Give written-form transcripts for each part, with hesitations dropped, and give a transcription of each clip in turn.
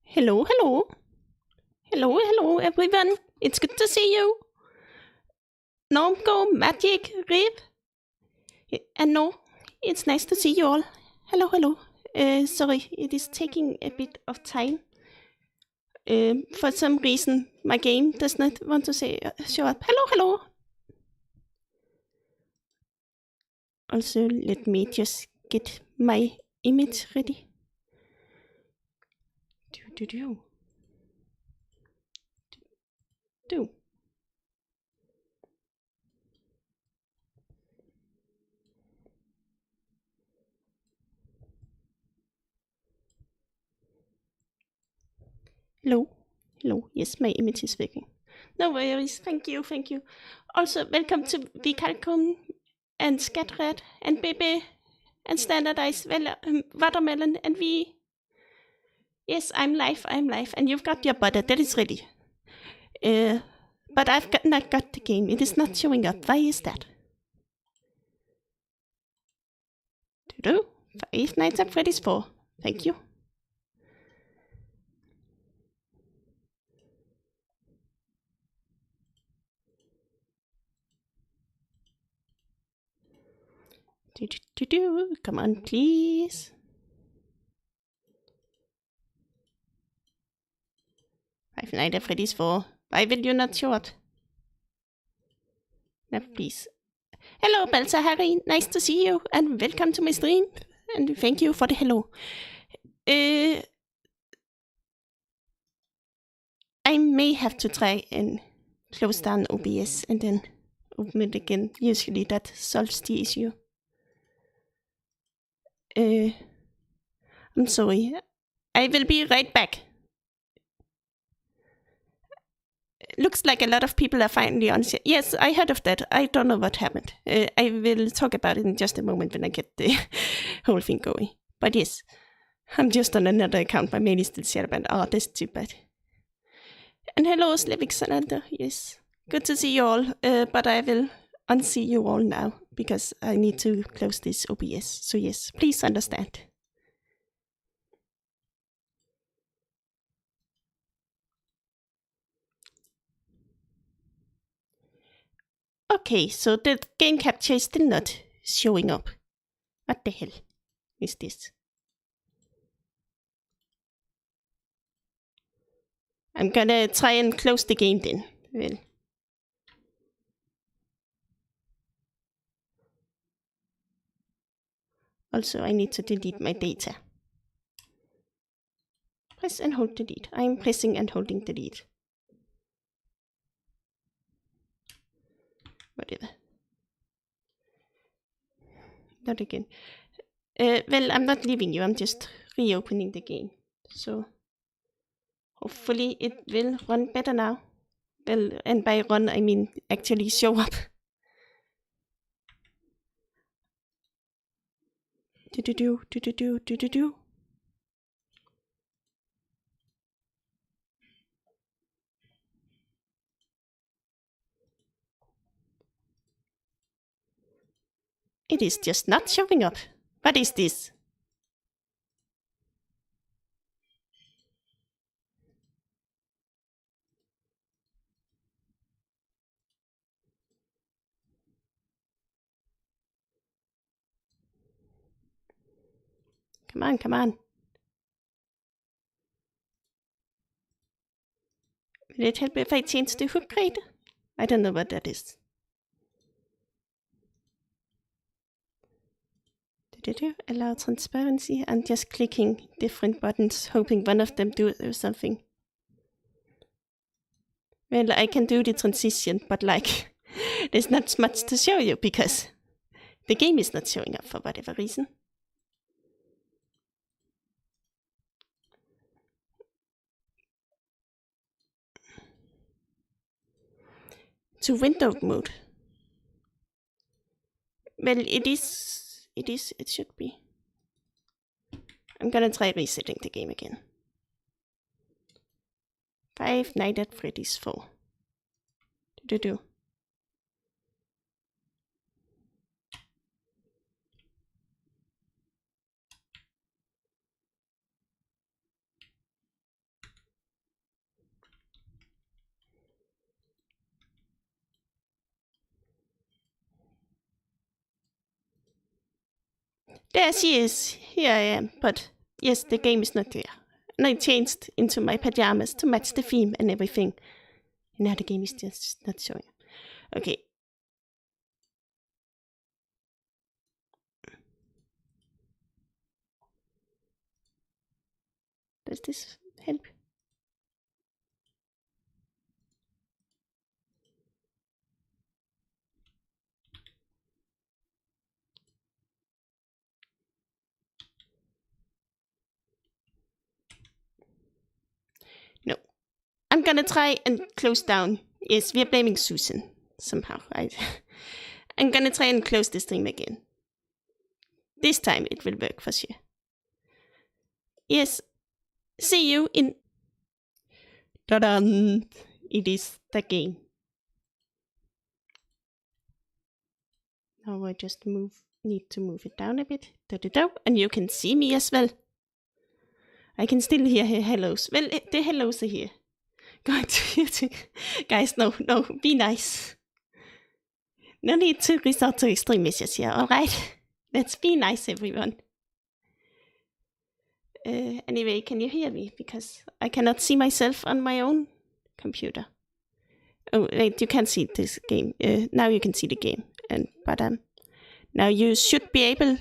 Hello, hello. Hello, hello, everyone. It's good to see you. Normgo, Magic, Rip. And no, it's nice to see you all. Hello, hello. Sorry, it is taking a bit of time. For some reason, my game does not want to show up. Hello, hello. Also, let me just get my image ready. Do. Hello. Hello. Yes, my image is working. No worries. Thank you. Thank you. Also, welcome to Vikalkum and Scatred and Bebe and Standardized Watermelon and we. Yes, I'm live. And you've got your butter. That is ready. But I've not got the game. It is not showing up. Why is that? Five Nights at Freddy's 4. Thank you. Come on, please. Five Nights at Freddy's 4. Why will you not show up? No, please. Hello, Balsahari. Nice to see you, and welcome to my stream. And thank you for the hello. I may have to try and close down OBS and then open it again. Usually that solves the issue. I'm sorry. I will be right back. Looks like a lot of people are finally on. Yes, I heard of that. I don't know what happened. I will talk about it in just a moment when I get the whole thing going. But yes, I'm just on another account. My mail is still set up and that's too bad. And hello, Slevik Salander. Yes, good to see you all. But I will unsee you all now because I need to close this OBS. So yes, please understand. Okay, so the game capture is still not showing up. What the hell is this? I'm gonna try and close the game then. Well. Also, I need to delete my data. Press and hold delete. I'm pressing and holding delete. Whatever. Not again. Well, I'm not leaving you. I'm just reopening the game. So, hopefully it will run better now. Well, and by run, I mean actually show up. Do. It is just not showing up. What is this? Come on. Will it help if I change the hook rate? I don't know what that is. Allow transparency. I'm just clicking different buttons, hoping one of them do something. Well, I can do the transition, but like, there's not much to show you because the game is not showing up for whatever reason. To window mode. Well, it should be. I'm gonna try resetting the game again. Five Nights at Freddy's 4. Do. There she is. Here I am. But yes, the game is not there. And I changed into my pajamas to match the theme and everything. And now the game is just not showing. Okay. Does this help? No. I'm gonna try and close down. Yes, we are blaming Susan somehow. I'm gonna try and close the stream again. This time it will work for sure. Yes. See you in... Ta-da! It is the game. Now I just need to move it down a bit. Da-da-da. And you can see me as well. I can still hear her hellos. Well, the hellos are here. Going to hear too. Guys, no, be nice. No need to resort to extreme measures here, alright? Let's be nice, everyone. Anyway, can you hear me? Because I cannot see myself on my own computer. Oh, wait, you can't see this game. Now you can see the game. But now you should be able...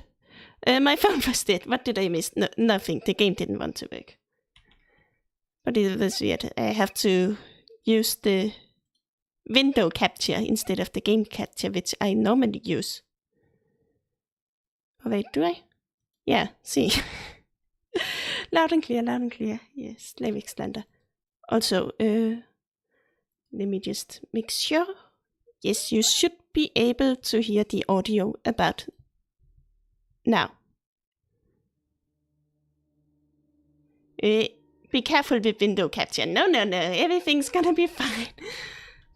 my phone was dead. What did I miss? No, nothing. The game didn't want to work. But it was weird. I have to use the window capture instead of the game capture, which I normally use. Oh, wait, do I? Yeah, see. Loud and clear. Yes, Slavic Slander. Also, let me just make sure. Yes, you should be able to hear the audio about now. Be careful with window capture. No. Everything's gonna be fine.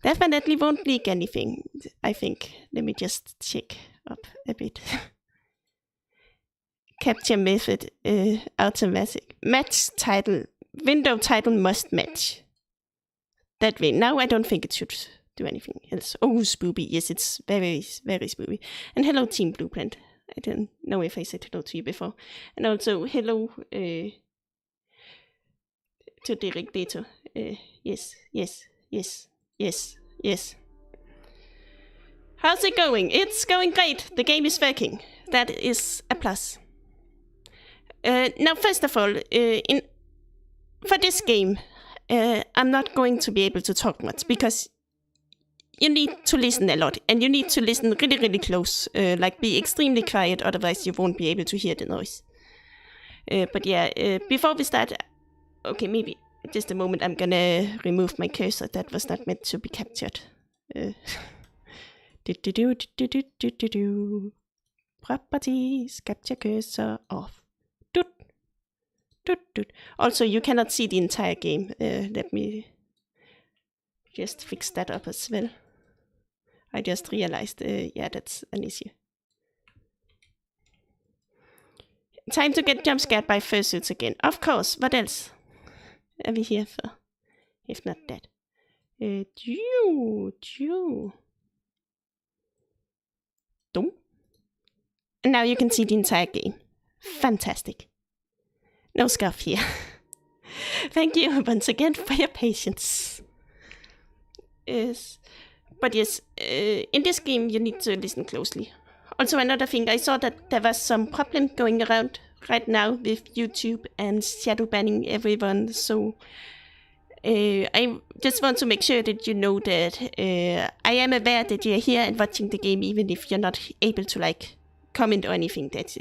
Definitely won't leak anything, I think. Let me just check up a bit. Capture method, automatic. Match title. Window title must match. That way. Now I don't think it should do anything else. Oh, spoopy. Yes, it's very, very spoopy. And hello, Team Blueprint. I don't know if I said hello to you before. And also, hello to Derek Dato. Yes. How's it going? It's going great. The game is working. That is a plus. Now, first of all, for this game, I'm not going to be able to talk much because you need to listen a lot and you need to listen really, really close. Like be extremely quiet, otherwise you won't be able to hear the noise. But yeah, before we start, okay, maybe just a moment. I'm gonna remove my cursor. That was not meant to be captured. Properties, capture cursor off. Also, you cannot see the entire game. Let me just fix that up as well. I just realized, yeah, that's an issue. Time to get jump scared by fursuits again. Of course, what else are we here for? If not that. Dum. And now you can see the entire game. Fantastic. No scuff here. Thank you once again for your patience. Yes. But yes, in this game you need to listen closely. Also another thing, I saw that there was some problem going around right now with YouTube and shadow banning everyone, so I just want to make sure that you know that I am aware that you're here and watching the game even if you're not able to like comment or anything that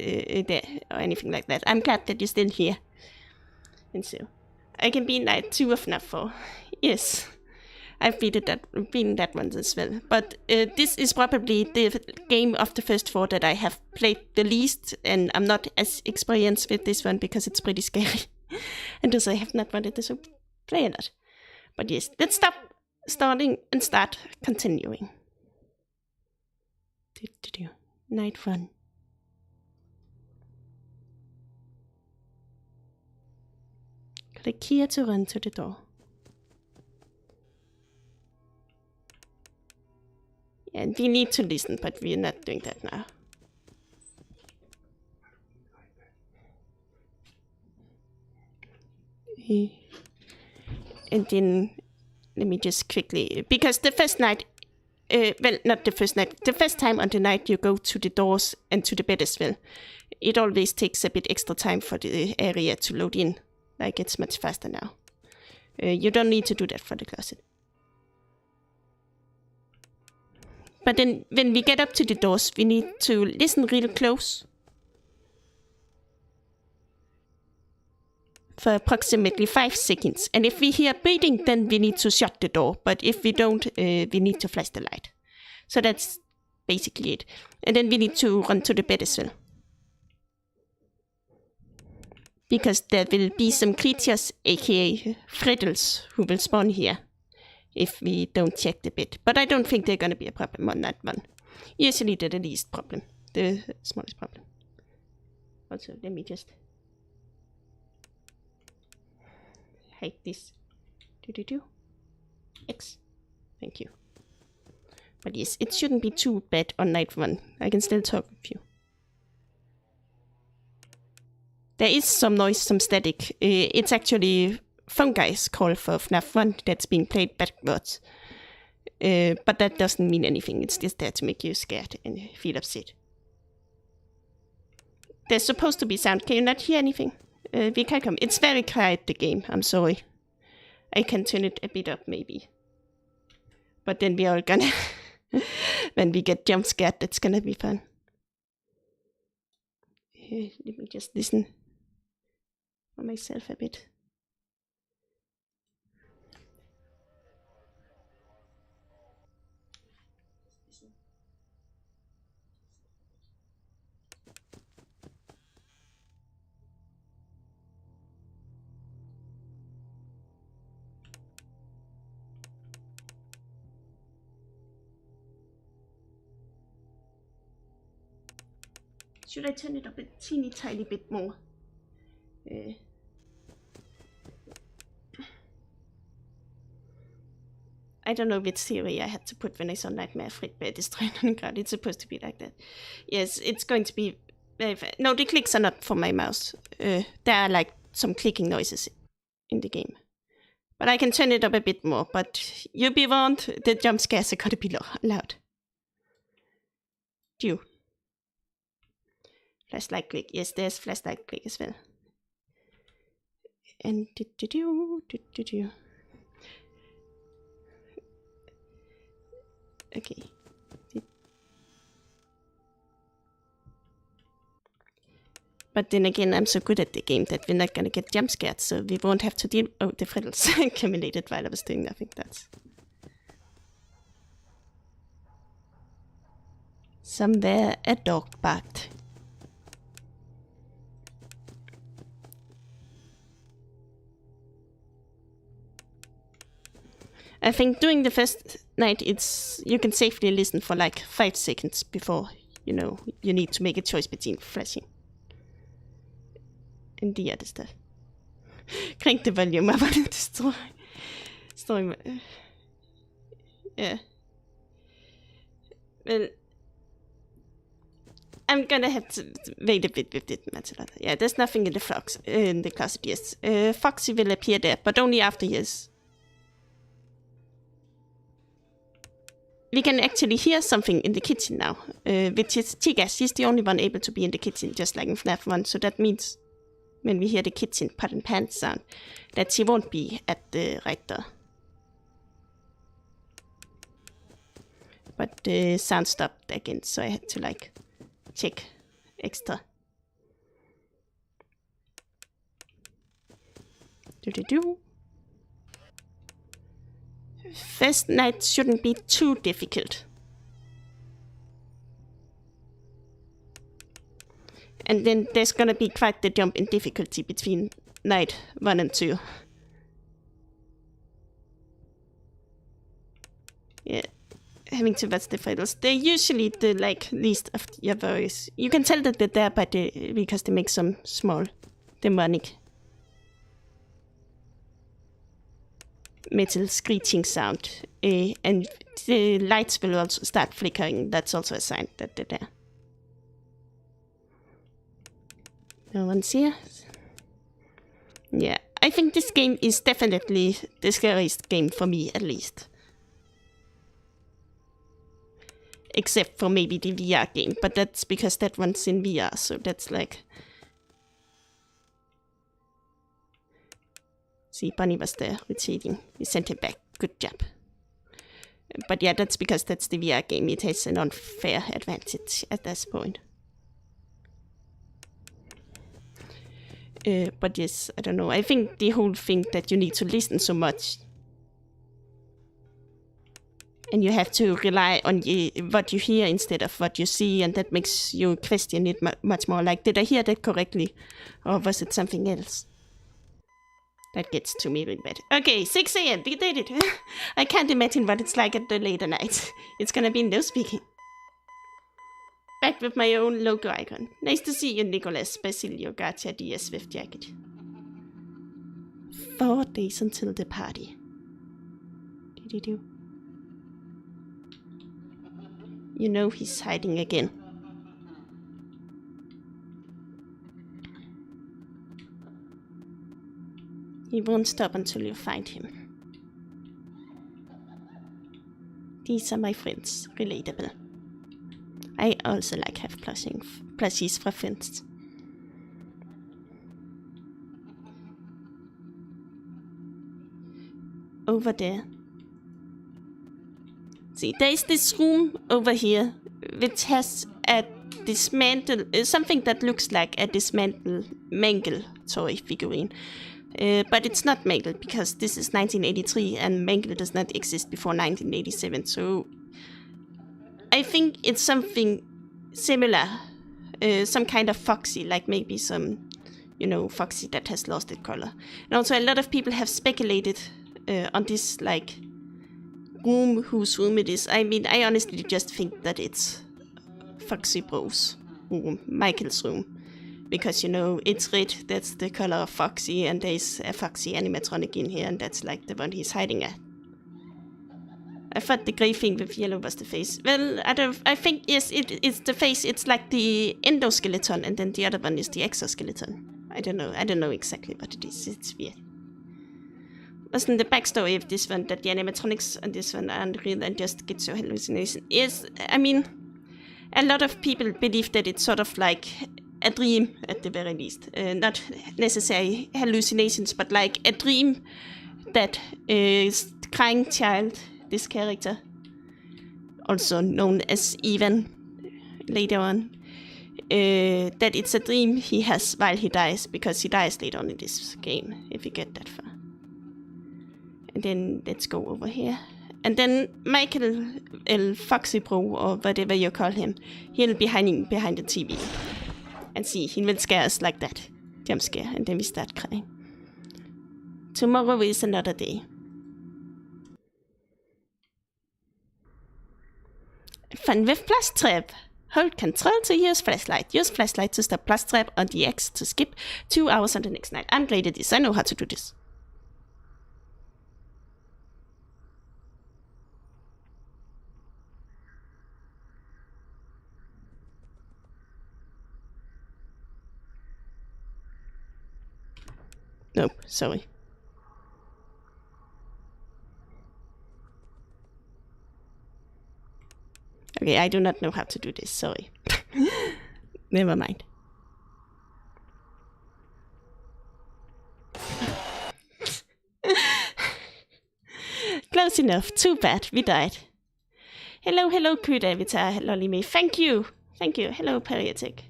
or anything like that. I'm glad that you're still here. And so I can be night 2 of NAF4. Yes. I've beaten that one as well. But this is probably the game of the first 4 that I have played the least, and I'm not as experienced with this one because it's pretty scary. And thus I have not wanted to play a lot. But yes, let's stop starting and start continuing. Night 1. Click here to run to the door. And we need to listen, but we're not doing that now. And then let me just quickly, because the first night, well, not the first night, the first time on the night you go to the doors and to the bed as well, it always takes a bit extra time for the area to load in. Like, it's much faster now. You don't need to do that for the closet. But then when we get up to the doors, we need to listen real close for approximately 5 seconds. And if we hear breathing, then we need to shut the door. But if we don't, we need to flash the light. So that's basically it. And then we need to run to the bed as well. Because there will be some creatures, aka Freddles, who will spawn here if we don't check the bed. But I don't think they're going to be a problem on that one. Usually they're the least problem, the smallest problem. Also, let me just hide this. X. Thank you. But yes, it shouldn't be too bad on night 1. I can still talk with you. There is some noise, some static. It's actually fungi's call for FNAF 1 that's being played backwards. But that doesn't mean anything. It's just there to make you scared and feel upset. There's supposed to be sound. Can you not hear anything? We can come. It's very quiet, the game. I'm sorry. I can turn it a bit up, maybe. But then we are gonna... when we get jump scared, that's gonna be fun. Let me just listen for myself a bit. Should I turn it up a teeny tiny bit more? I don't know which theory I had to put when I saw Nightmare Fredbear destroying on the ground. It's supposed to be like that. Yes, it's going to be very fast. No, the clicks are not from my mouse. There are like some clicking noises in the game. But I can turn it up a bit more. But you be warned, the jump scares are gonna be loud. Do. Flashlight click. Yes, there's flashlight click as well. And okay. But then again, I'm so good at the game that we're not gonna get jump scared, so we won't have to deal. Oh, the Freddles accumulated while I was doing nothing. That's somewhere a dog barked. I think during the first night, you can safely listen for like 5 seconds before, you know, you need to make a choice between flashing and the other stuff. Crank the volume. I want to destroy my... yeah. Well, I'm gonna have to wait a bit with it, Matilda. Yeah, there's nothing in the closet, yes. Foxy will appear there, but only after years. We can actually hear something in the kitchen now, which is Tiga. She's the only one able to be in the kitchen, just like in FNAF 1. So that means when we hear the kitchen pot and pan sound, that she won't be at the right door. But the sound stopped again, so I had to like check extra. First night shouldn't be too difficult. And then there's gonna be quite the jump in difficulty between night 1 and 2. Yeah, having to watch the Freddles. They're usually the least of your worries. You can tell that they're there because they make some small demonic metal screeching sound, and the lights will also start flickering. That's also a sign that they're there. No one's here. Yeah, I think this game is definitely the scariest game for me, at least. Except for maybe the VR game, but that's because that one's in VR, so that's like... See, Bunny was there rotating. We sent him back. Good job. But yeah, that's because that's the VR game. It has an unfair advantage at this point. But yes, I don't know. I think the whole thing that you need to listen so much and you have to rely on what you hear instead of what you see, and that makes you question it much more. Like, did I hear that correctly? Or was it something else? That gets to me really bad. Okay, 6 a.m. We did it. I can't imagine what it's like at the later night. It's gonna be no speaking. Back with my own logo icon. Nice to see you, Nicholas Basilio Gacha the Swift jacket. 4 days until the party. You know he's hiding again. He won't stop until you find him. These are my friends. Relatable. I also like have plushies fra friends. Over there. See, there is this room over here, which has a something that looks like a Mangle toy figurine. But it's not Mangle, because this is 1983 and Mangle does not exist before 1987, so I think it's something similar, some kind of Foxy, like maybe some, Foxy that has lost its color. And also a lot of people have speculated on this, like, room, whose room it is. I mean, I honestly just think that it's Foxy Bro's room, Michael's room. Because, it's red, that's the color of Foxy, and there's a Foxy animatronic in here, and that's like the one he's hiding at. I thought the grey thing with yellow was the face. Well, I think, yes, it's the face. It's like the endoskeleton, and then the other one is the exoskeleton. I don't know exactly what it is. It's weird. Wasn't the backstory of this one that the animatronics on this one aren't real and just get so hallucination? Yes, I mean, a lot of people believe that it's sort of like a dream at the very least. Not necessarily hallucinations, but like a dream that is crying child, this character, also known as Ivan later on, that it's a dream he has while he dies, because he dies later on in this game, if you get that far. And then let's go over here. And then Michael El Foxy Bro, or whatever you call him, he'll be hiding behind the TV. And see, he will scare us like that. Jump scare, and then we start crying. Tomorrow is another day. Fun with plus trap. Hold control to use flashlight. Use flashlight to stop plus trap on the X to skip 2 hours on the next night. I'm great at this. I know how to do this. Nope, sorry. Okay, I do not know how to do this, sorry. Never mind. Close enough, too bad, we died. Hello, good avatar, lolly me. Thank you. Hello, Periatic.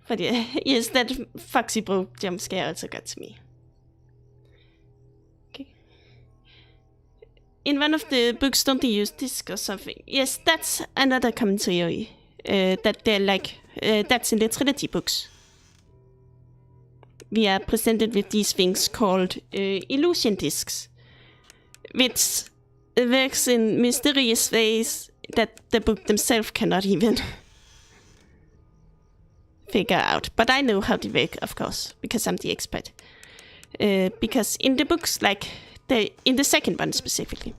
But yeah, yes, that Foxy Bro jump scare also got to me. Okay. In one of the books, don't they use disc or something? Yes, that's another commentary. That they're like, that's in the Trinity books. We are presented with these things called illusion discs, which works in mysterious ways that the book themselves cannot even figure out. But I know how they work, of course, because I'm the expert. Because in the books, like in the second one specifically,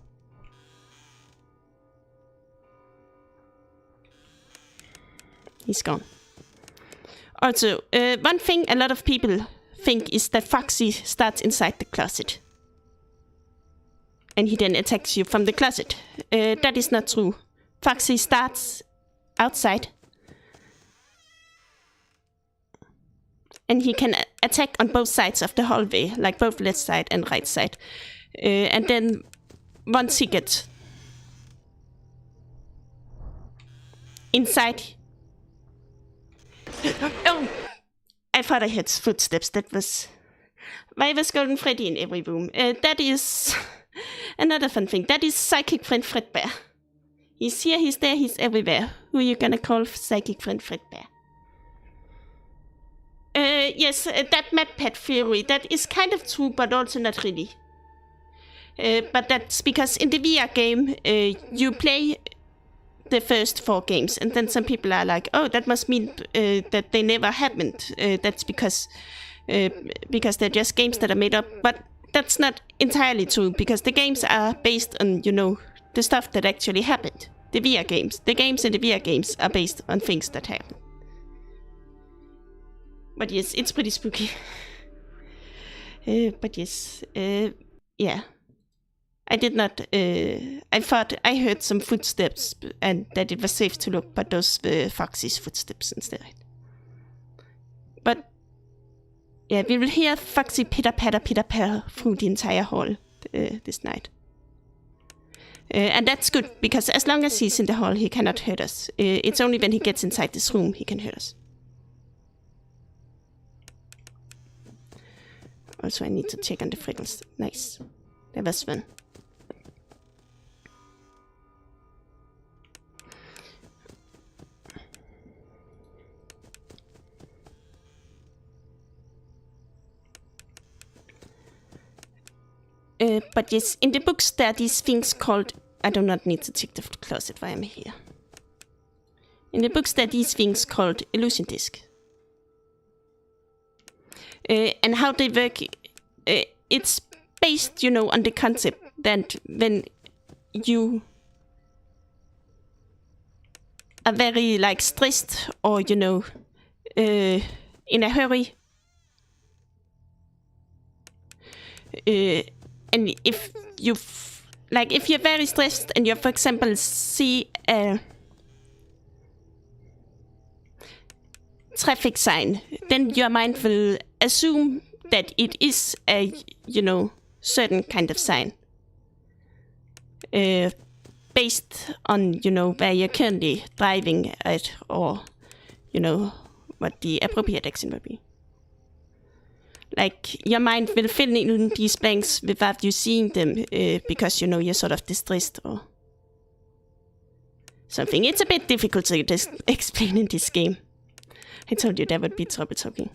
he's gone. Also, one thing a lot of people think is that Foxy starts inside the closet. And he then attacks you from the closet. That is not true. Foxy starts outside. And he can attack on both sides of the hallway, like both left side and right side. And then once he gets inside... Oh! I thought I heard footsteps. That was... Why was Golden Freddy in every room? That is another fun thing. That is Psychic Friend Fredbear. He's here, he's there, he's everywhere. Who are you gonna call Psychic Friend Fredbear? Yes, that map pet theory, that is kind of true, but also not really. But that's because in the VR game, you play the first 4 games, and then some people are like, oh, that must mean that they never happened. That's because they're just games that are made up. But that's not entirely true, because the games are based on, you know, the stuff that actually happened. The VR games. The games in the VR games are based on things that happen. But yes, it's pretty spooky. But yes, yeah. I did not, I thought I heard some footsteps and that it was safe to look, but those were Foxy's footsteps instead. But, yeah, we will hear Foxy pitter-patter through the entire hall this night. And that's good, because as long as he's in the hall, he cannot hurt us. It's only when he gets inside this room he can hurt us. Also, I need to check on the freckles. Nice. That was fun. But yes, in the books there are these things called... I do not need to check the closet while I'm here. In the books there are these things called illusion disc. And how they work, it's based, you know, on the concept that when you are very, like, stressed or, you know, in a hurry, and if you, like, if you're very stressed and you, for example, see a traffic sign, then your mind will assume that it is a, you know, certain kind of sign. Based on, you know, where you're currently driving at, or, you know, what the appropriate action would be. Like, your mind will fill in these blanks without you seeing them, because, you know, you're sort of distressed or something. It's a bit difficult to explain in this game. I told you there would be trouble talking.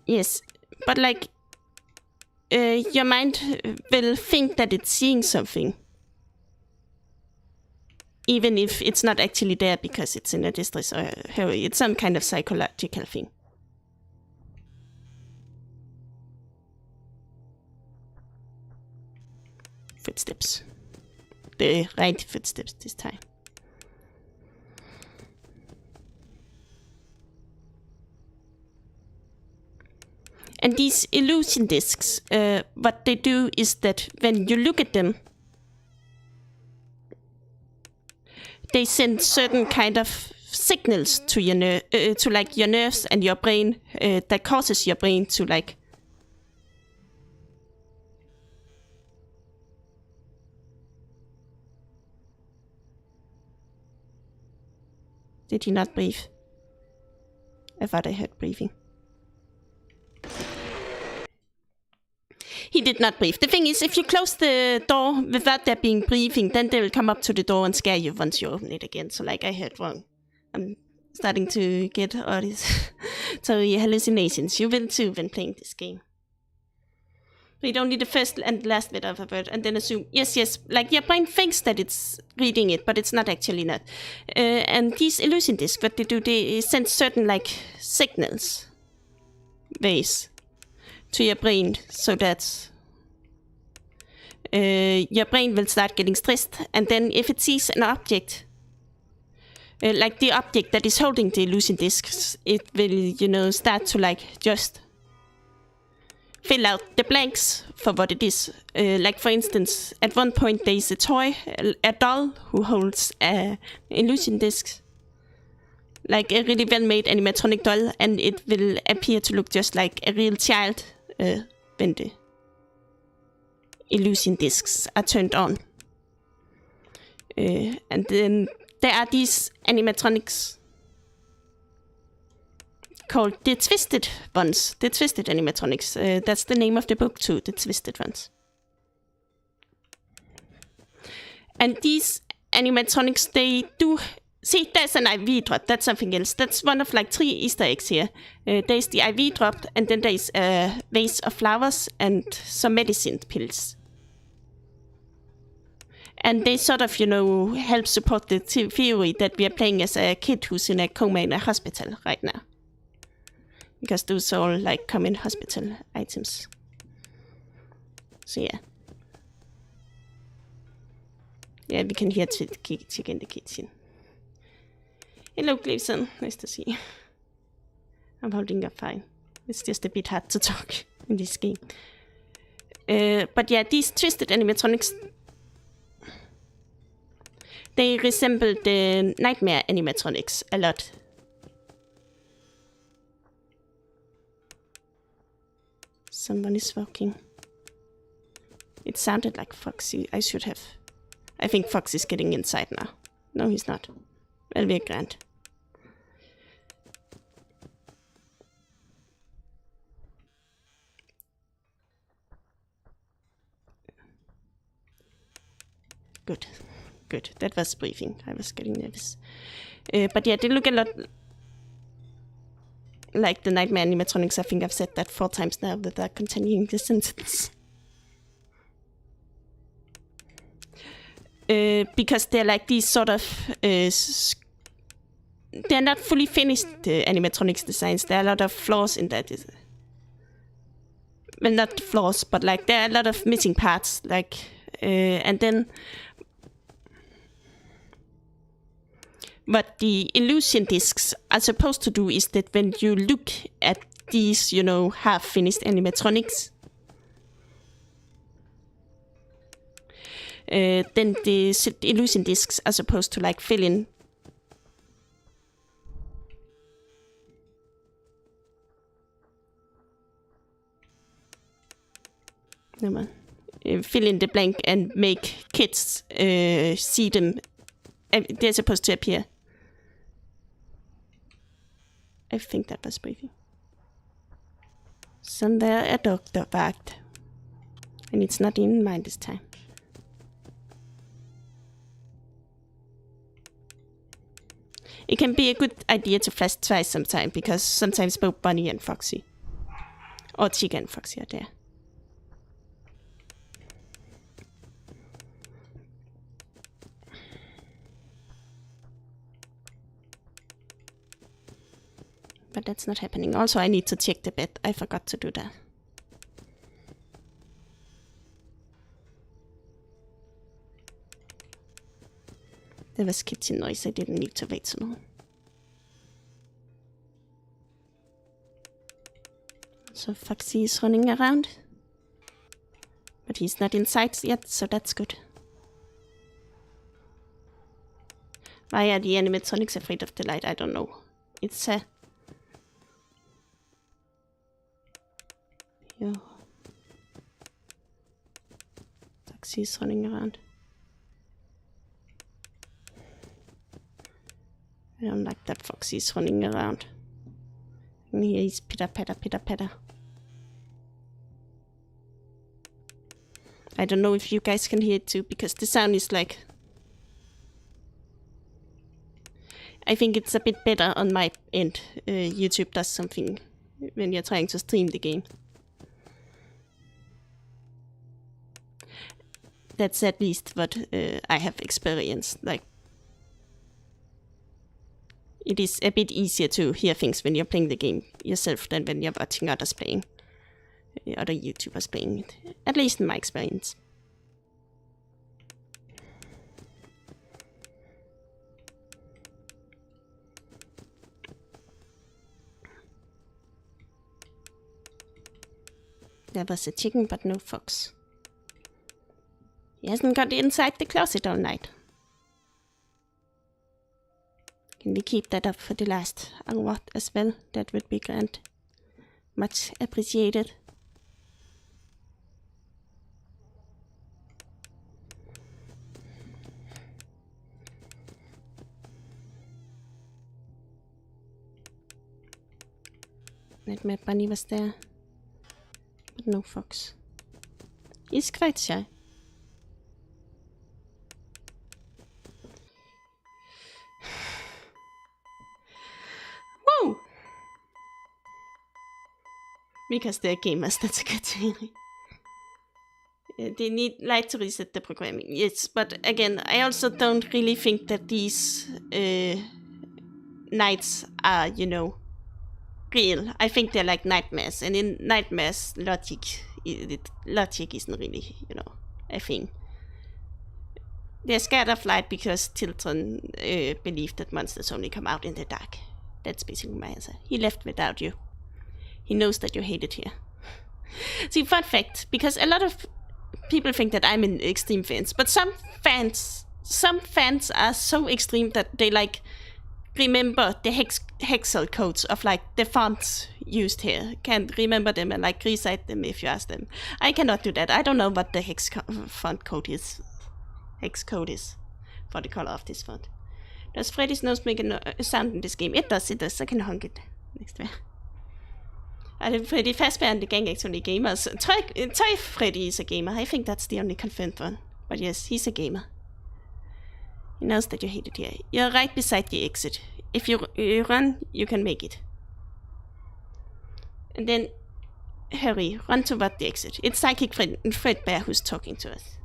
Yes, but like, your mind will think that it's seeing something, even if it's not actually there because it's in a distress or hurry. It's some kind of psychological thing. Footsteps. The right footsteps this time. And these illusion discs, what they do is that when you look at them, they send certain kind of signals to your to like your nerves and your brain that causes your brain to like Did he not breathe? I thought I heard breathing. He did not breathe. The thing is, if you close the door without there being breathing, then they will come up to the door and scare you once you open it again. So like I heard wrong. I'm starting to get all these sorry, hallucinations. You will too when playing this game. Read only the first and last bit of a word and then assume, yes, like your brain thinks that it's reading it, but it's not actually not. And these illusion discs, what they do, they send certain like signals, waves, to your brain, so that your brain will start getting stressed, and then if it sees an object, like the object that is holding the illusion discs, it will, start to like just fill out the blanks for what it is. Like for instance, at one point there is a toy, a doll who holds an illusion disc, like a really well-made animatronic doll, and it will appear to look just like a real child when the illusion discs are turned on. And then there are these animatronics called the twisted ones, the twisted animatronics. That's the name of the book too, the twisted ones. And these animatronics, they do... See, there's an IV drop, that's something else. That's one of like 3 Easter eggs here. There's the IV drop, and then there's a vase of flowers and some medicine pills. And they sort of, help support the theory that we are playing as a kid who's in a coma in a hospital right now. Because those are all like common hospital items. So yeah. Yeah, we can hear Chick in the kitchen. Hello, Gleason. Nice to see you. I'm holding up fine. It's just a bit hard to talk in this game. But yeah, these twisted animatronics, they resemble the nightmare animatronics a lot. Someone is walking. It sounded like Foxy. I think Fox is getting inside now. No, he's not. Well, we're grand. Good. Good. That was briefing. I was getting nervous. But yeah, they look a lot like the nightmare animatronics. I think I've said that 4 times now without continuing the sentence. Because they're like these sort of... they're not fully finished animatronics designs. There are a lot of flaws in that. Well, not flaws, but like there are a lot of missing parts. Like, and then what the illusion discs are supposed to do is that when you look at these, half-finished animatronics, then the illusion discs are supposed to like fill in fill in the blank and make kids see them. They're supposed to appear. I think that was briefing. Somewhere a doctor barked. And it's not in mine this time. It can be a good idea to flash twice sometimes, because sometimes both Bunny and Foxy, or Chica and Foxy, are there. But that's not happening. Also, I need to check the bed. I forgot to do that. There was kitchen noise. I didn't need to wait so long. So Foxy is running around. But he's not inside yet, so that's good. Why are the animatronics afraid of the light? I don't know. It's a... Foxy's running around. I don't like that Foxy's running around. And here he's pitter patter, pitter patter. I don't know if you guys can hear it too, because the sound is like... I think it's a bit better on my end. YouTube does something when you're trying to stream the game. That's at least what I have experienced. Like, it is a bit easier to hear things when you're playing the game yourself than when you're watching others playing, other YouTubers playing it. At least in my experience. there was a chicken but no fox. He hasn't got inside the closet all night. Can we keep that up for the last hour as well? That would be grand. Much appreciated. Nightmare Bunny was there, but no fox. He's quite shy. Whoa! Because they're gamers, that's a good theory. They need light to reset the programming, yes, but again, I also don't really think that these nights are, you know, real. I think they're like nightmares, and in nightmares, logic isn't really, you know, a thing. They're scared of light because children believe that monsters only come out in the dark. That's basically my answer. He left without you. He knows that you hate it here. See, fun fact, because a lot of people think that I'm an extreme fans, but some fans are so extreme that they like remember the hexel codes of like the fonts used here. Can't remember them and like recite them if you ask them. I cannot do that. I don't know what the font code is. Hex code is for the color of this font. Does Freddy's nose make a sound in this game? It does. I can honk it next time. Freddy Fazbear and the gang actually gamers. Toy Freddy is a gamer. I think that's the only confirmed one. But yes, he's a gamer. He knows that you hate it here. You're right beside the exit. If you run, you can make it. And then, hurry, run toward the exit. It's Psychic Fredbear who's talking to us.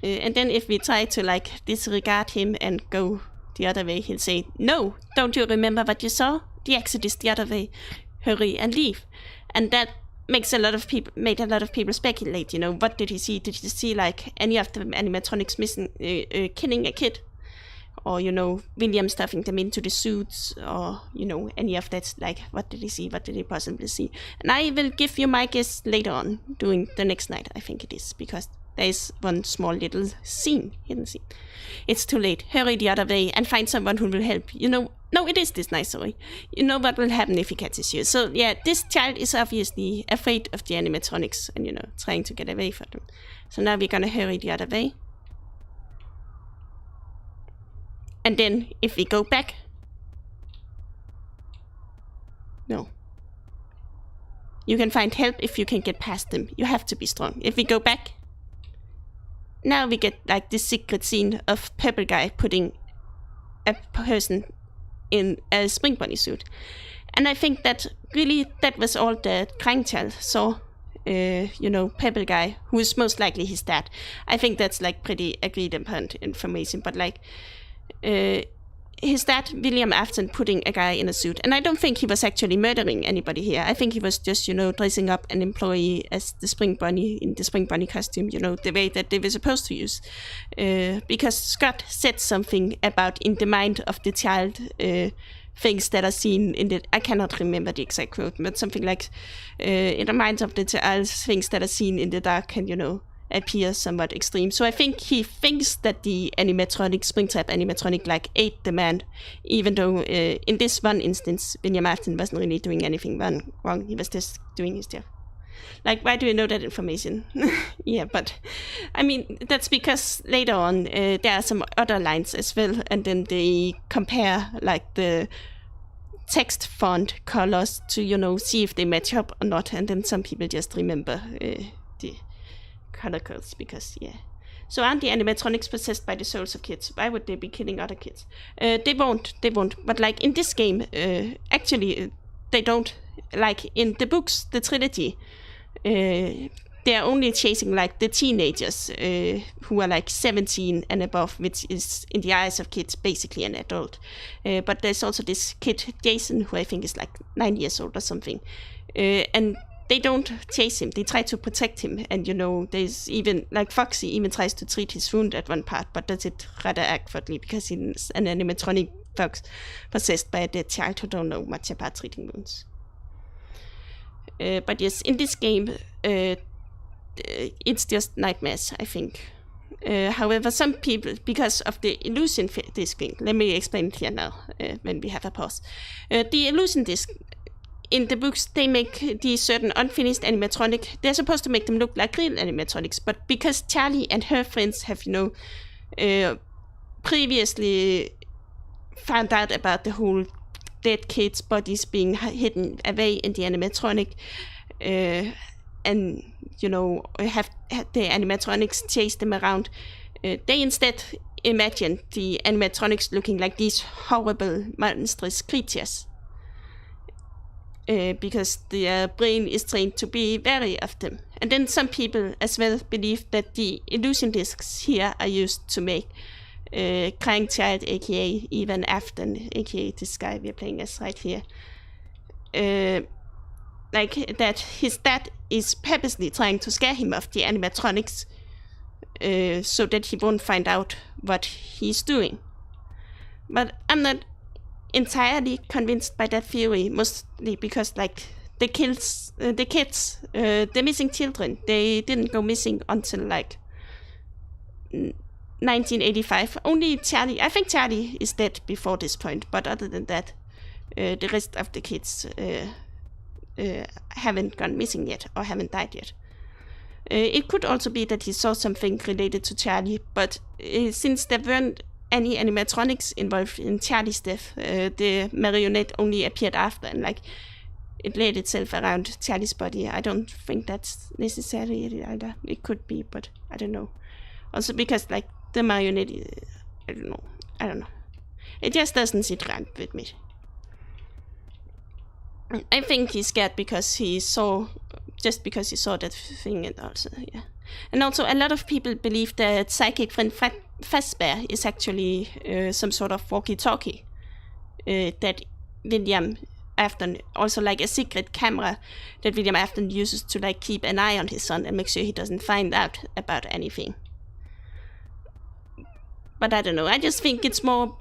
And then if we try to like disregard him and go the other way, he'll say, "No, don't you remember what you saw? The exit is the other way. Hurry and leave." And that makes made a lot of people speculate, you know, what did he see? Did he see like any of the animatronics missing, killing a kid? Or, you know, William stuffing them into the suits, or, you know, any of that, like, what did he see? What did he possibly see? And I will give you my guess later on, during the next night, I think it is, because there is one small little hidden scene. It's too late. Hurry the other way and find someone who will help. You know, no, it is this nice story. You know what will happen if he catches you. So, yeah, this child is obviously afraid of the animatronics and, you know, trying to get away from them. So now we're gonna hurry the other way. And then, if we go back... No. You can find help if you can get past them. You have to be strong. If we go back... Now we get, like, this secret scene of Purple Guy putting a person in a Spring Bunny suit. And I think that, really, that was all the Krangchild saw. You know, Purple Guy, who is most likely his dad. I think that's, like, pretty agreed upon information. But, like... his dad, William Afton, putting a guy in a suit. And I don't think he was actually murdering anybody here. I think he was just, you know, dressing up an employee as the Spring Bunny in the Spring Bunny costume, you know, the way that they were supposed to use. Because Scott said something about in the mind of the child, things that are seen in the... I cannot remember the exact quote, but something like, in the mind of the child, things that are seen in the dark can, you know, appear somewhat extreme. So I think he thinks that the animatronic, Springtrap animatronic, like, ate the man, even though in this one instance, William Afton wasn't really doing anything wrong. He was just doing his job. Like, why do you know that information? Yeah, but, I mean, that's because later on, there are some other lines as well, and then they compare, like, the text font colors to, you know, see if they match up or not, and then some people just remember the color codes, because, yeah. So aren't the animatronics possessed by the souls of kids? Why would they be killing other kids? They won't. But, like, in this game, actually, they don't. Like, in the books, the trilogy, they're only chasing, like, the teenagers who are, like, 17 and above, which is, in the eyes of kids, basically an adult. But there's also this kid, Jason, who I think is, like, 9 years old or something. And they don't chase him. They try to protect him. And, you know, there's even, like, Foxy even tries to treat his wound at one part, but does it rather awkwardly because he's an animatronic fox possessed by a dead child who don't know much about treating wounds. But yes, in this game, it's just nightmares, I think. However, some people, because of the illusion disking, let me explain it here now, when we have a pause. The illusion disk, in the books, they make these certain unfinished animatronic, they're supposed to make them look like real animatronics, but because Charlie and her friends have, previously found out about the whole dead kids' bodies being hidden away in the animatronic, and have the animatronics chase them around. They instead imagine the animatronics looking like these horrible, monstrous creatures, because their brain is trained to be wary of them. And then some people as well believe that the illusion discs here are used to make Crying Child, aka Evan Afton, aka this guy we're playing as right here, like that his dad is purposely trying to scare him of the animatronics, so that he won't find out what he's doing. But I'm not entirely convinced by that theory, mostly because the kids, the missing children, they didn't go missing until 1985. Only Charlie, I think Charlie is dead before this point, but other than that, the rest of the kids haven't gone missing yet, or haven't died yet. It could also be that he saw something related to Charlie, but since there weren't any animatronics involved in Charlie's death, the marionette only appeared after, and it laid itself around Charlie's body. I don't think that's necessary either. It could be, but I don't know. Also because the marionette, I don't know. It just doesn't sit right with me. I think he's scared because he saw that thing, and also a lot of people believe that psychic friend FlaVR is actually some sort of walkie-talkie that William Afton, also a secret camera that William Afton uses to keep an eye on his son and make sure he doesn't find out about anything. But I don't know, I just think it's more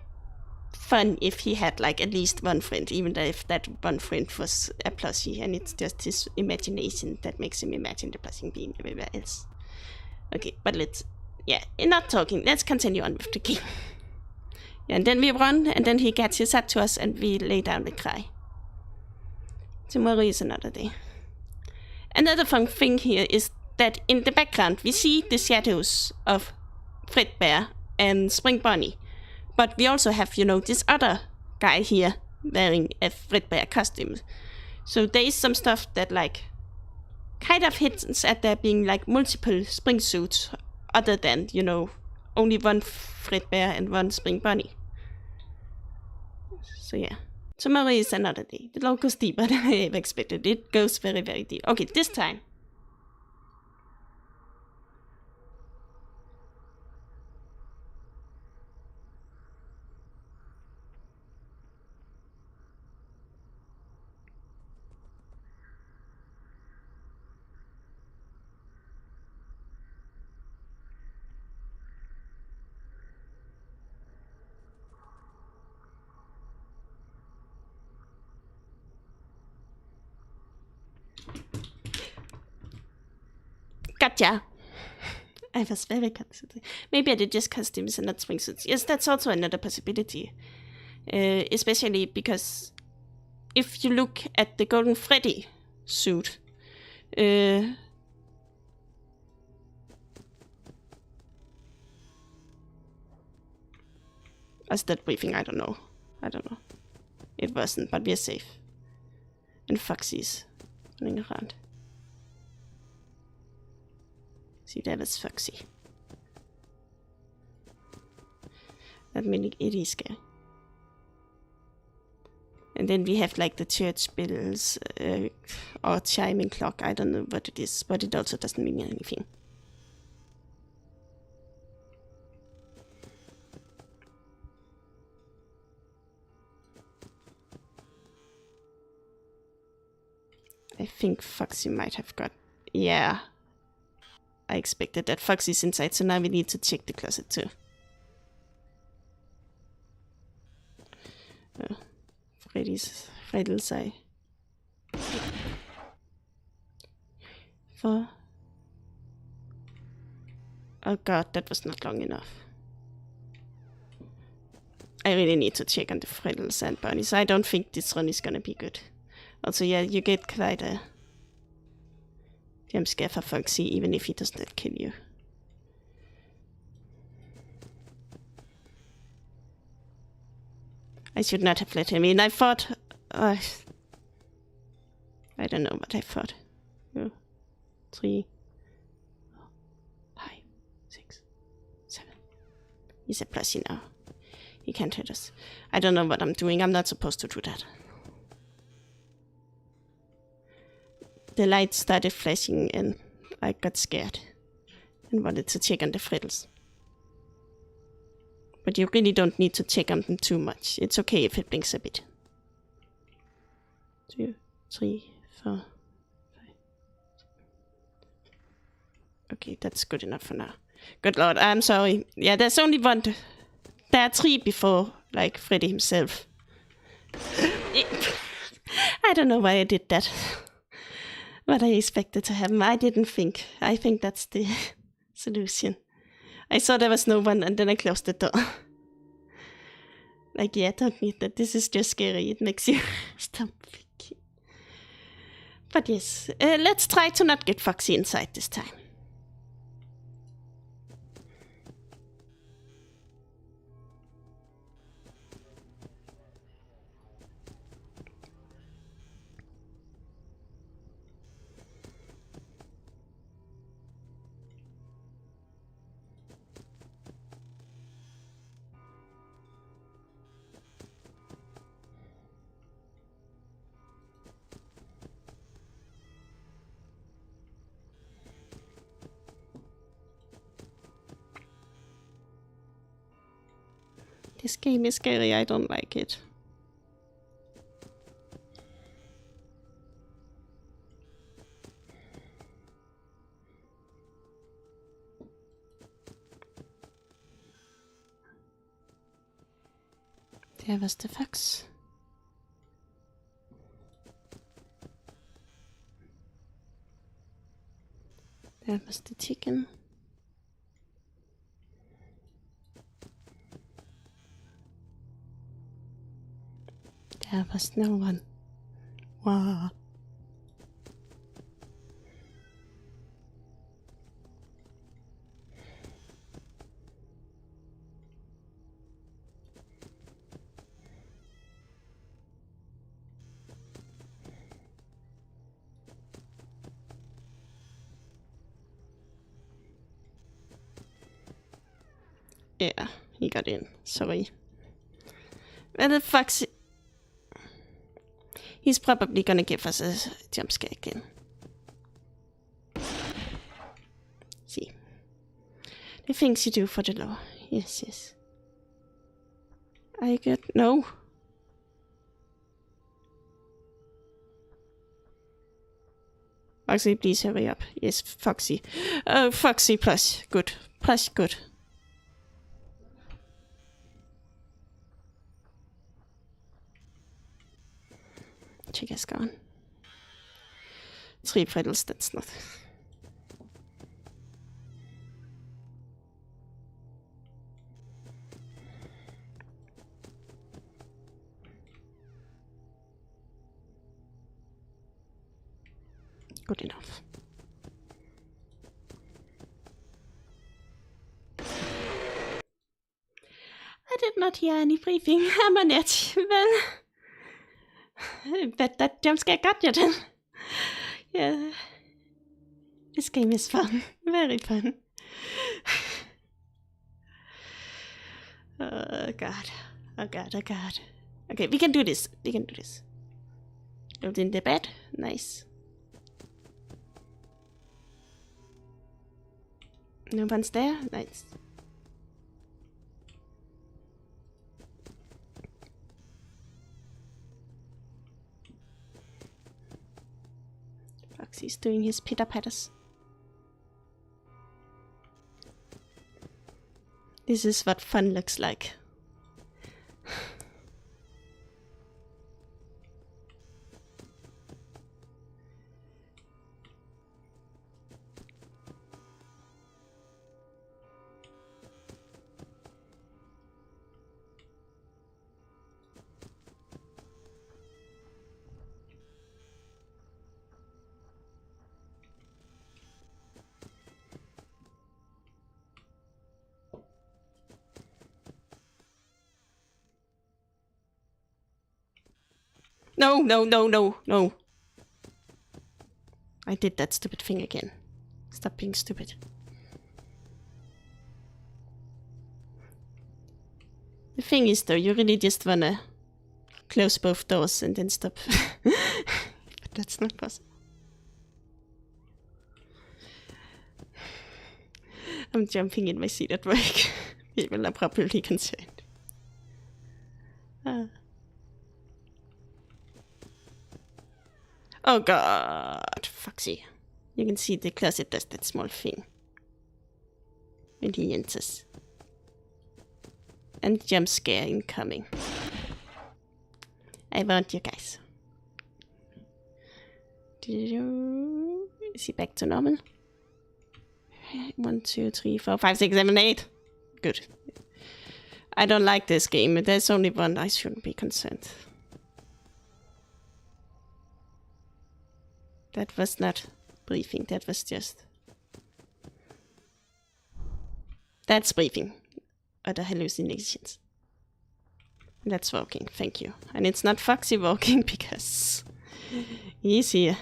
fun if he had at least one friend, even if that one friend was a plushie, and it's just his imagination that makes him imagine the plushie being everywhere else. Okay, but not talking, let's continue on with the game. And then we run, and then he catches up to us, and we lay down and cry. Tomorrow is another day. Another fun thing here is that in the background we see the shadows of Fredbear and Spring Bunny. But we also have, this other guy here wearing a Fredbear costume. So there is some stuff that kind of hints at there being multiple spring suits, other than, only one Fredbear and one Spring Bunny. So yeah, tomorrow is another day. It all goes deeper than I ever expected. It goes very, very deep. Okay, this time. Gotcha! I was very confused. Maybe I did just costumes and not swimsuits. Yes, that's also another possibility. Especially because if you look at the Golden Freddy suit, was that briefing? I don't know. It wasn't, but we're safe. And Foxy's running around. See, that was Foxy. That means it is scary. And then we have the church bells or chiming clock. I don't know what it is, but it also doesn't mean anything. I think Foxy might have got... Yeah. I expected that. Foxy's inside, so now we need to check the closet too. Freddy's eye. 4. Oh god, that was not long enough. I really need to check on the Friddles and bunnies. I don't think this run is gonna be good. Also, yeah, you get quite a jump scare for Foxy, even if he does not kill you. I should not have let him in. I thought... I don't know what I thought. 2, 3, 4, 5, 6, 7. He's a plushie now. He can't hurt us. I don't know what I'm doing. I'm not supposed to do that. The light started flashing and I got scared and wanted to check on the Friddles. But you really don't need to check on them too much. It's okay if it blinks a bit. 2, 3, 4, 5. Okay, that's good enough for now. Good lord, I'm sorry. Yeah, there's only one. There are 3 before, like Freddy himself. I don't know why I did that. What I expected to happen. I didn't think. I think that's the solution. I saw there was no one and then I closed the door. Like, yeah, don't need that. This is just scary. It makes you stop thinking. But yes, let's try to not get Foxy inside this time. This game is scary, I don't like it. There was the fox. There was the chicken. There was no one. Wow. Yeah, he got in. Sorry. Where the fox? He's probably gonna give us a jump scare again. See. The things you do for the law. Yes, yes. I get... No. Foxy, please hurry up. Yes, Foxy. Foxy plus. Good. Plus good. Chicka's gone. 3 Friddles, that's not... Good enough. I did not hear any breathing. I'm on it. Well... But that jump scare got you then. Yeah. This game is fun. Very fun. Oh god. Oh god, oh god. Okay, we can do this. We can do this. Load in the bed. Nice. No one's there. Nice. Foxy's doing his pitter patters. This is what fun looks like. No, no, no, no, no. I did that stupid thing again. Stop being stupid. The thing is though, you really just wanna close both doors and then stop. But that's not possible. I'm jumping in my seat at work. People are probably concerned. Oh god, Foxy. You can see the closet does that small thing when he enters. And jump scare incoming. I want you guys. Is he back to normal? 1, 2, 3, 4, 5, 6, 7, 8. Good. I don't like this game. There's only one. I shouldn't be concerned. That was not breathing. That was just... That's breathing. Other hallucinations. That's walking. Thank you. And it's not Foxy walking because he's here.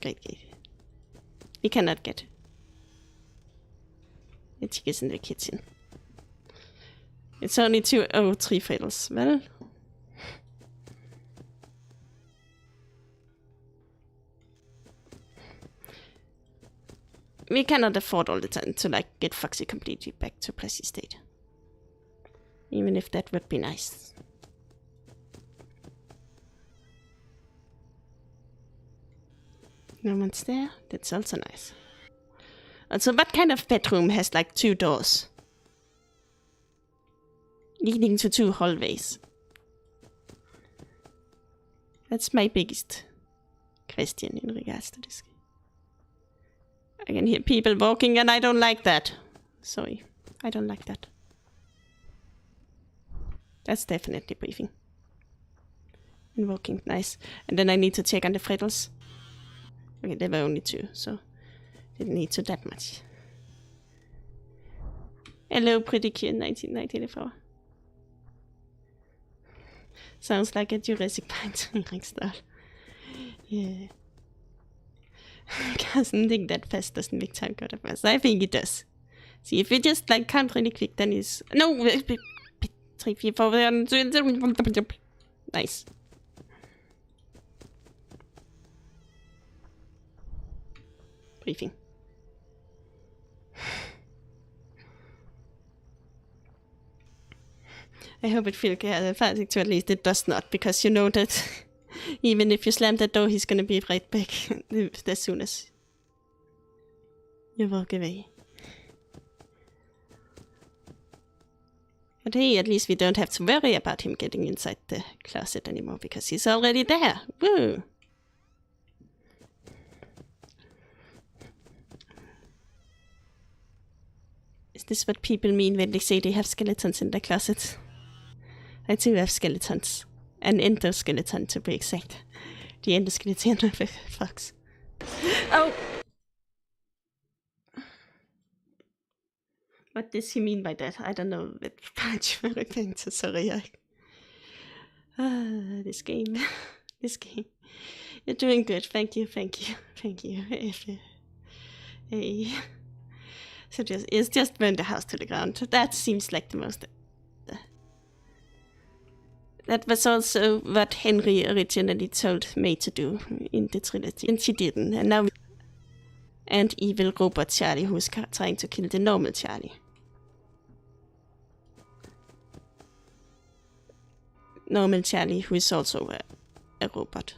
Great. We cannot get. The chick is in the kitchen. It's only 2, 3 fails. Well. We cannot afford all the time to like get Foxy completely back to Plessy state. Even if that would be nice. No one's there. That's also nice. Also, what kind of bedroom has like 2 doors? Leading to 2 hallways. That's my biggest question in regards to this. I can hear people walking and I don't like that. Sorry, I don't like that. That's definitely breathing. And walking, nice. And then I need to check on the Freddles. Okay, there were only 2, so didn't need to that much. Hello, pretty cute 1994. Sounds like a Jurassic Park style. Yeah. Doesn't think that fast doesn't make time go that fast. I think it does. See, if you just like count really quick, then it's... No! 3, 4, 4... Nice. Briefing. I hope it feels fast to at least it does not, because you know that even if you slam that door, he's gonna be right back as soon as you walk away. But hey, at least we don't have to worry about him getting inside the closet anymore, because he's already there. Woo! Is this what people mean when they say they have skeletons in their closet? I do have skeletons. An endoskeleton to be exact. The endoskeleton of a fox. Oh! What does he mean by that? I don't know what part you're referring to. Sorry. This game. This game. You're doing good. Thank you, thank you, thank you. Hey. So it's just burn the house to the ground. That seems like the most... That was also what Henry originally told May to do in the trilogy, and she didn't. And now... And evil robot Charlie, who's trying to kill the normal Charlie. Normal Charlie, who is also a robot.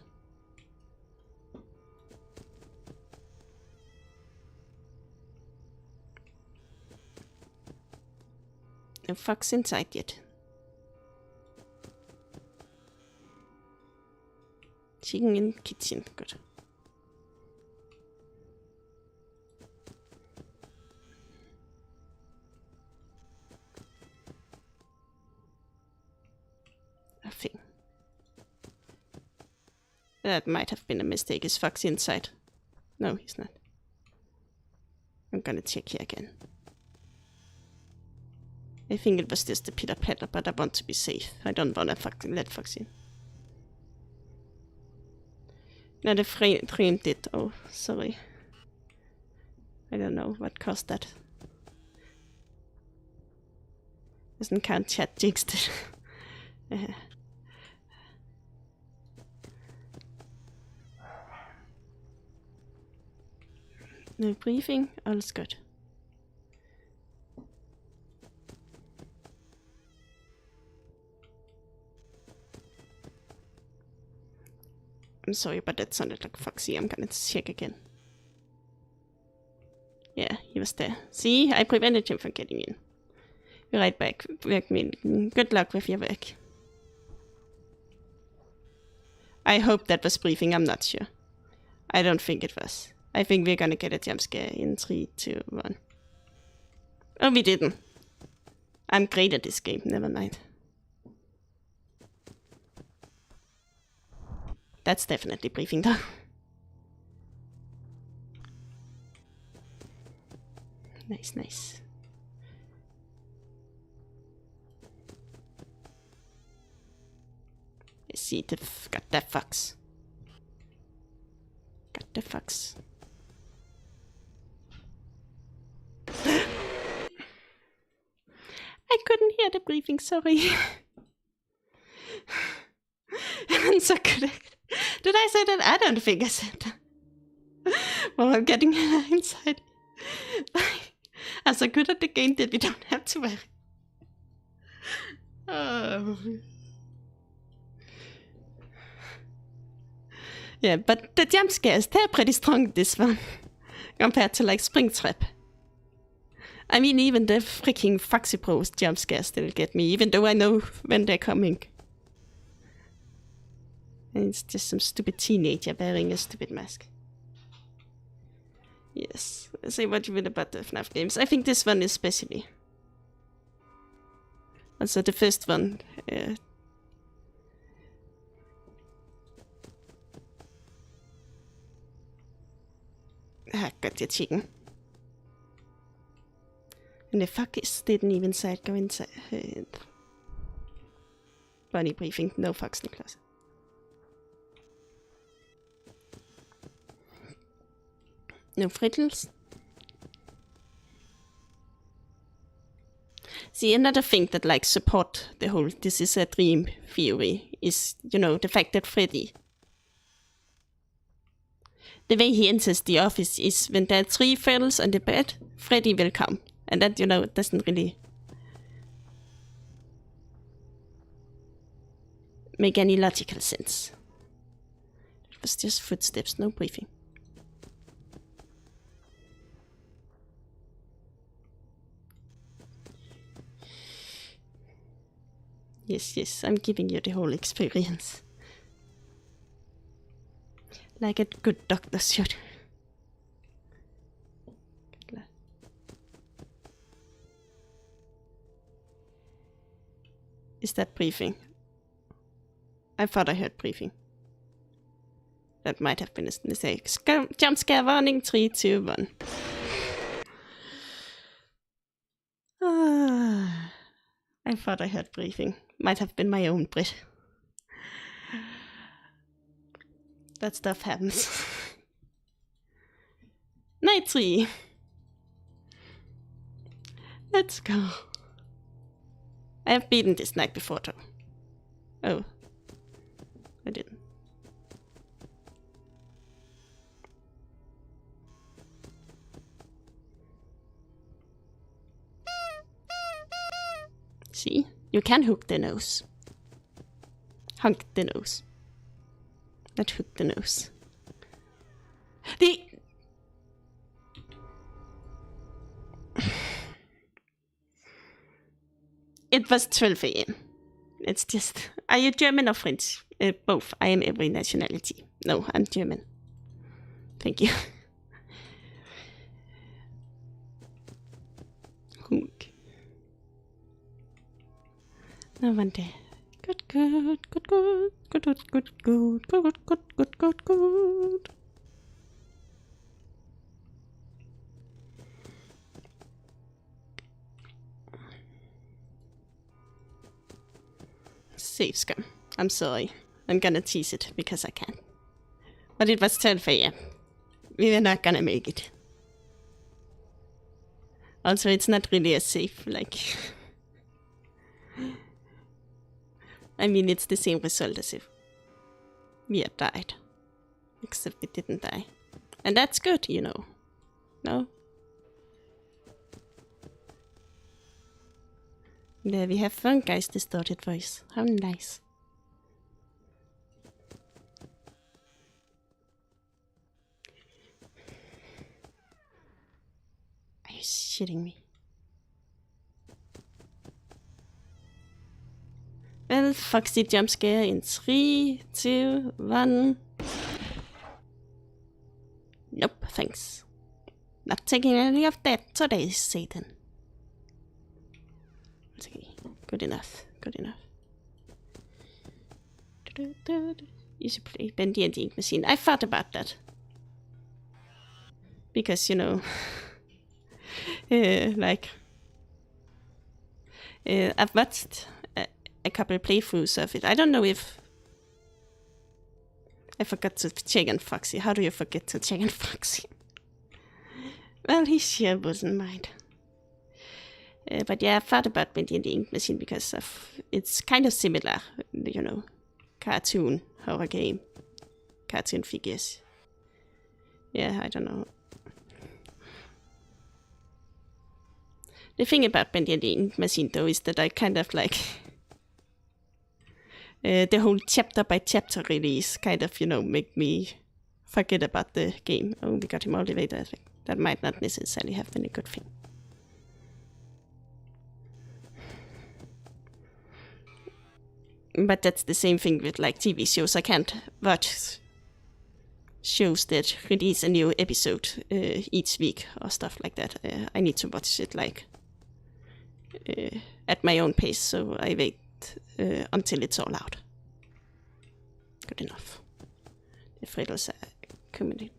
No fox inside yet. Chicken in kitchen, good. Nothing. That might have been a mistake. Is Fox inside? No, he's not. I'm gonna check here again. I think it was just a pitter-patter, but I want to be safe. I don't want to let Fox in. No, the frame did. Oh, sorry. I don't know what caused that. Doesn't count chat jinxed it. No briefing, all's good. I'm sorry, but that sounded like Foxy. I'm gonna check again. Yeah, he was there. See, I prevented him from getting in. Be right back. Good luck with your work. I hope that was briefing, I'm not sure. I don't think it was. I think we're gonna get a jump scare in 3, 2, 1. Oh, we didn't. I'm great at this game, never mind. That's definitely briefing though. Nice, nice. Let's see, got that fox. Got the fox. I couldn't hear the briefing, sorry. I'm so good at it. Did I say that? I don't think I said that. Well, I'm getting inside. I'm so good at the game that we don't have to worry. Oh. Yeah, but the jump scares, they're pretty strong, this one. Compared to like Springtrap. I mean, even the freaking Foxy Bros jump scares still get me, even though I know when they're coming. And it's just some stupid teenager wearing a stupid mask. Yes, say what you will about the FNAF games. I think this one especially. Also the first one. Got your chicken. And the fuck didn't even say it. Go inside. Bunny briefing. No fucks in the closet. No frittles. See, another thing that like support the whole this is a dream theory is, you know, the fact that Freddy, the way he enters the office is when there are 3 frittles on the bed, Freddy will come. And that, you know, doesn't really make any logical sense. It was just footsteps, no briefing. Yes, yes, I'm giving you the whole experience. Like a good doctor should. Is that briefing? I thought I heard briefing. That might have been a mistake. Jump scare warning, 3, 2, 1. I thought I heard briefing. Might have been my own breath. That stuff happens. Night 3. Let's go. I have beaten this night before though. Oh. I didn't. See? You can hook the nose. Hunk the nose. Not hook the nose. It was 12 AM. It's just... Are you German or French? Both. I am every nationality. No, I'm German. Thank you. Hunk. No wonder. Good. Save scum. I'm sorry. I'm gonna tease it because I can. But it was told for you. We were not gonna make it. Also, it's not really as safe, like... I mean, it's the same result as if we had died. Except we didn't die. And that's good, you know. No? There we have fun, guys, distorted voice. How nice. Are you shitting me? Well, Foxy jump scare in 3, 2, 1. Nope, thanks. Not taking any of that today, Satan. Okay, good enough, good enough. You should play Ben D&D machine. I thought about that. Because, you know, like, I've watched a couple playthroughs of it. I don't know if I forgot to check on Foxy. How do you forget to check on Foxy? Well, he sure wouldn't mind. But yeah, I thought about Ben D&D machine because it's kind of similar, you know, cartoon horror game, cartoon figures. Yeah, I don't know. The thing about Ben D&D machine though is that I kind of like the whole chapter by chapter release kind of, you know, make me forget about the game. Oh, we got him all the way there. That might not necessarily have been a good thing. But that's the same thing with like TV shows. I can't watch shows that release a new episode each week or stuff like that. I need to watch it like at my own pace, so I wait until it's all out. Good enough. The Frittles are coming.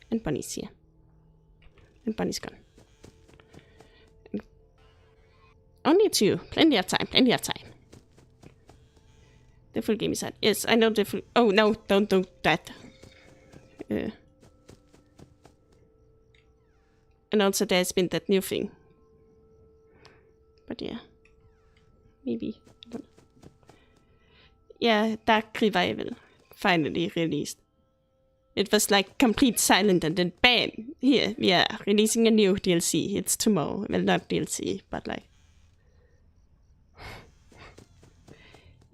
And Bunny's here. And Bunny's gone. Only 2. Plenty of time, plenty of time. The full game is out. Yes, I know the full... Oh, no, don't do that. And also there's been that new thing. But yeah. Maybe. I don't know. Yeah, Dark Revival. Finally released. It was like complete silent and then bam! Here, we are releasing a new DLC. It's tomorrow. Well, not DLC, but like...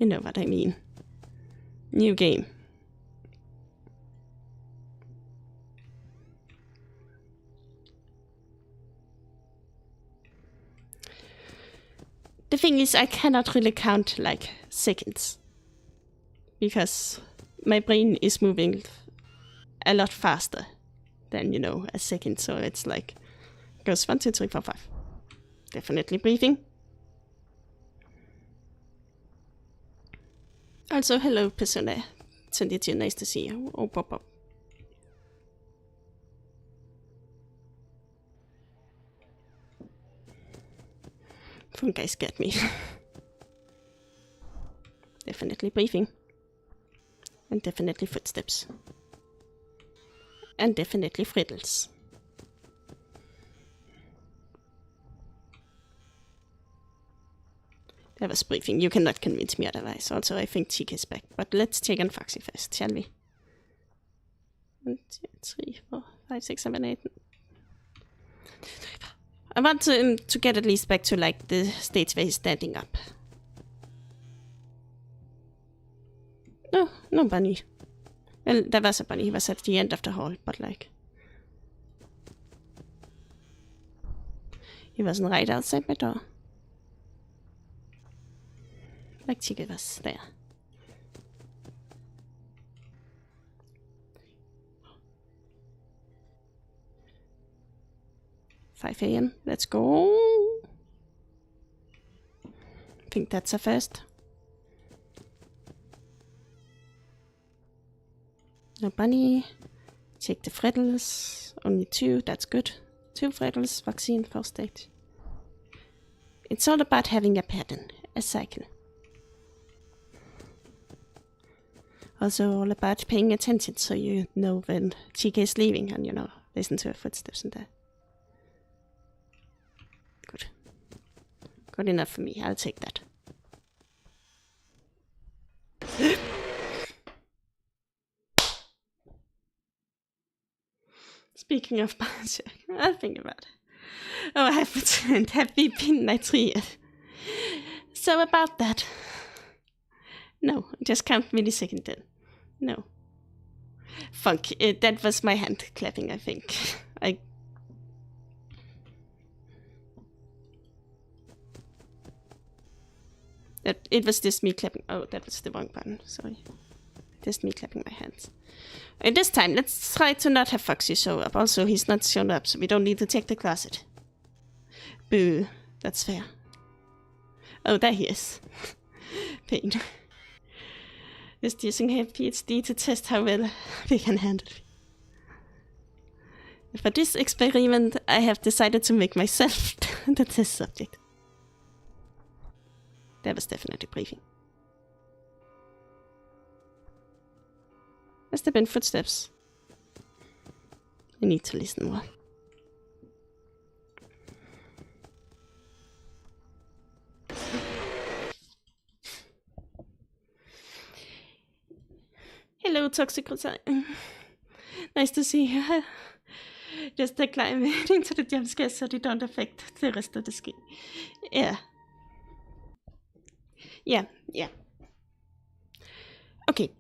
You know what I mean. New game. The thing is, I cannot really count like seconds. Because my brain is moving a lot faster than, you know, a second. So it's like, goes 1, 2, 3, 4, 5. Definitely breathing. Also, hello, Persona 22, nice to see you. Oh, pop up. Phone guys get me. Definitely breathing. And definitely footsteps. And definitely frittles. That was briefing. You cannot convince me otherwise. Also, I think Chica is back. But let's check on Foxy first, shall we? 1, 2, 3, 4, 5, 6, 7, 8. I want to get at least back to like the stage where he's standing up. No, no bunny. Well, there was a bunny. He was at the end of the hall, but like... He wasn't right outside my door. Like Chica was there. $5 a.m. Let's go. I think that's a first. No bunny. Take the frittles. Only 2. That's good. 2 frittles. Vaccine. First aid. It's all about having a pattern. A cycle. Also all about paying attention so you know when Chica is leaving and, listen to her footsteps and that. Good. Good enough for me. I'll take that. Speaking of Bioshock, I'll think about it. Oh, I have returned. Have we been night 3 yet? So about that. No, just count millisecond then. No. Fuck, that was my hand clapping, I think. It was just me clapping. Oh, that was the wrong button, sorry. Just me clapping my hands. And this time, let's try to not have Foxy show up. Also, he's not shown up, so we don't need to check the closet. Boo, that's fair. Oh, there he is. Pain. Just using her PhD to test how well we can handle it. For this experiment, I have decided to make myself the test subject. That was definitely briefing. Has there been footsteps? I need to listen more. Hello, Toxic Rosai. Nice to see you. Just acclimating to the jumpscares so they don't affect the rest of the skin. Yeah. Yeah. Okay.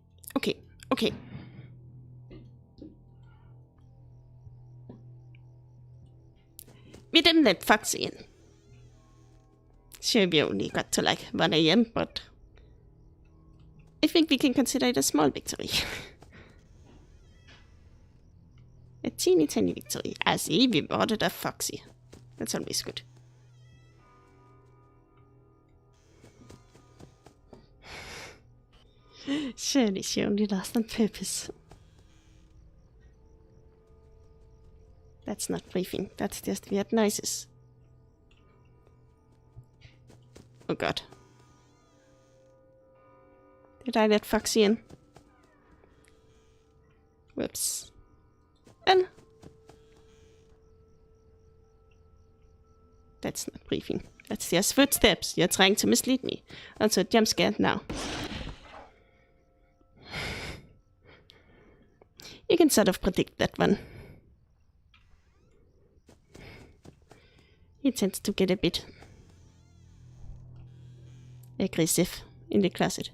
We didn't let Foxy in. Sure, we only got to like 1 AM, but I think we can consider it a small victory. A teeny tiny victory. I see, we ordered a Foxy. That's always good. Surely she only lost on purpose. That's not briefing, that's just weird noises. Oh god. Did I let Foxy in? Whoops. And that's not briefing. That's just footsteps. You're trying to mislead me. Also, jump scare now. You can sort of predict that one. He tends to get a bit aggressive in the closet.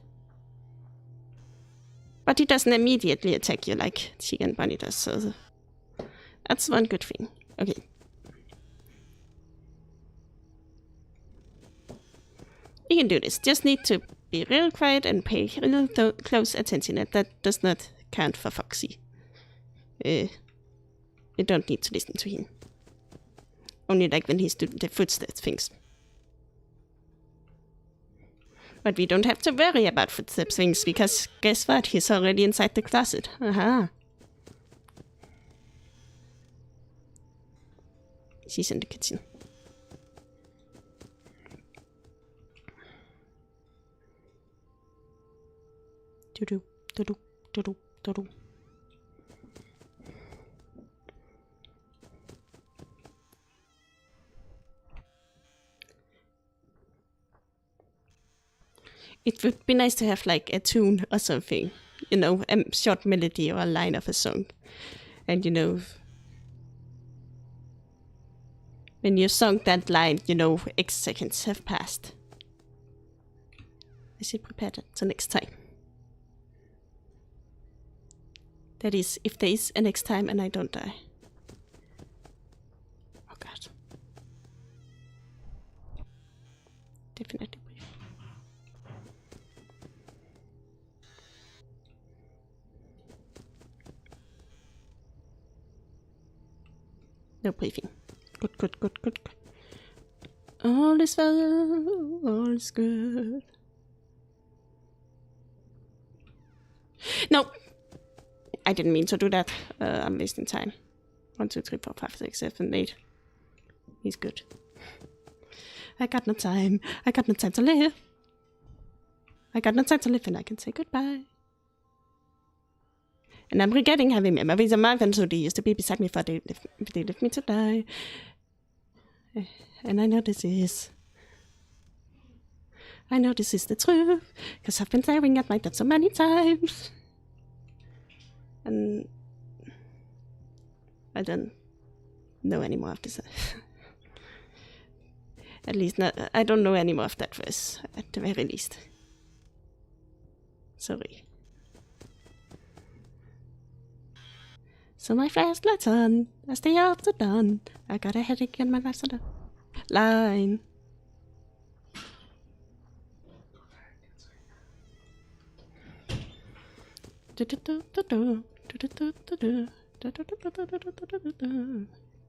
But he doesn't immediately attack you like Chica and Bunny does, so that's one good thing. Okay. You can do this. Just need to be real quiet and pay real close attention. And that does not count for Foxy. You don't need to listen to him. Only like when he's doing the footsteps things. But we don't have to worry about footsteps things, because guess what? He's already inside the closet. Aha. She's in the kitchen. Do-do, do-do, do-do, do-do. It would be nice to have like a tune or something, you know, a short melody or a line of a song. And you know, when you sung that line, you know, X seconds have passed. I should prepare that for next time. That is, if there is a next time and I don't die. Oh god. Definitely. No briefing. Good. All is well, all is good. No! I didn't mean to do that. I'm wasting time. 1, 2, 3, 4, 5, 6, 7, 8. He's good. I got no time. I got no time to live. I got no time to live and I can say goodbye. And I'm regretting having memories of Marvin, so they used to be beside me before they left me to die. And I know this is the truth, because I've been staring at my dad so many times. And I don't know any more of this. At least not, I don't know any more of that verse, at the very least. Sorry. So my flashlight's on, I stay up to dawn. I got a headache and my life's on the line.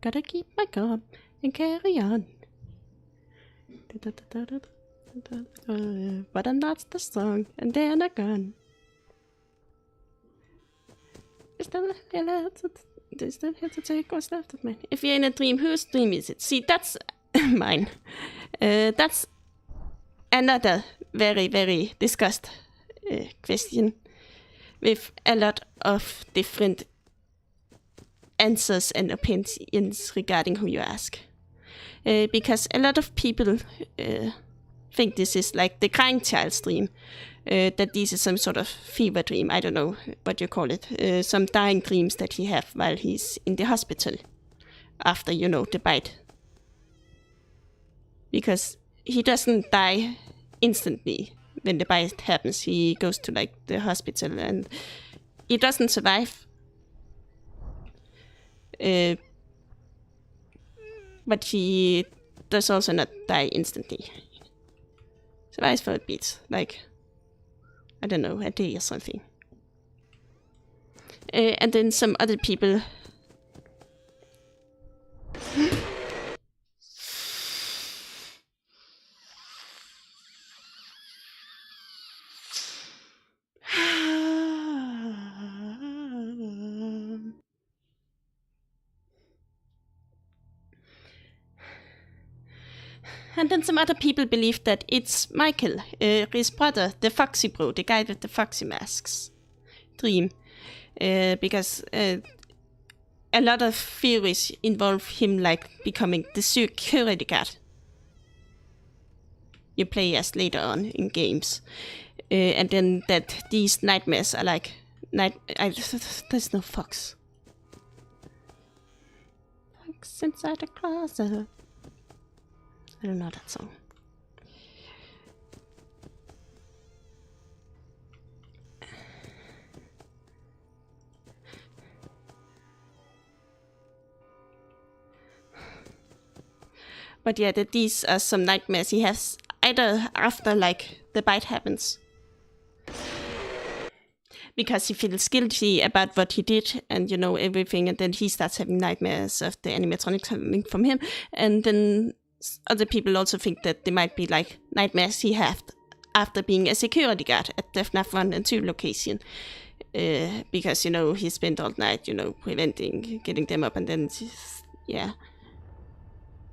Gotta keep my calm and carry on. But I'm not the song, and then I'm gone. Still have to take what's left of mine. If you're in a dream, whose dream is it? See, that's mine. That's another very, very discussed question with a lot of different answers and opinions regarding who you ask. Because a lot of people think this is like the crying child's dream, that this is some sort of fever dream, I don't know what you call it, some dying dreams that he have while he's in the hospital after, the bite. Because he doesn't die instantly when the bite happens. He goes to like the hospital and he doesn't survive. But he does also not die instantly. Survives for a bit, like, I don't know, a day or something. And then some other people and then some other people believe that it's Michael, his brother, the Foxy Bro, the guy with the Foxy masks dream. Because a lot of theories involve him like becoming the security guard you play as later on in games. And then that these nightmares are like... there's no fox. Fox inside the closet. I don't know that song. But yeah, that these are some nightmares he has either after like the bite happens, because he feels guilty about what he did and everything, and then he starts having nightmares of the animatronics coming from him, and then other people also think that they might be like nightmares he had after being a security guard at the FNAF 1 and 2 location. Because, he spent all night, preventing getting them up, and then, yeah.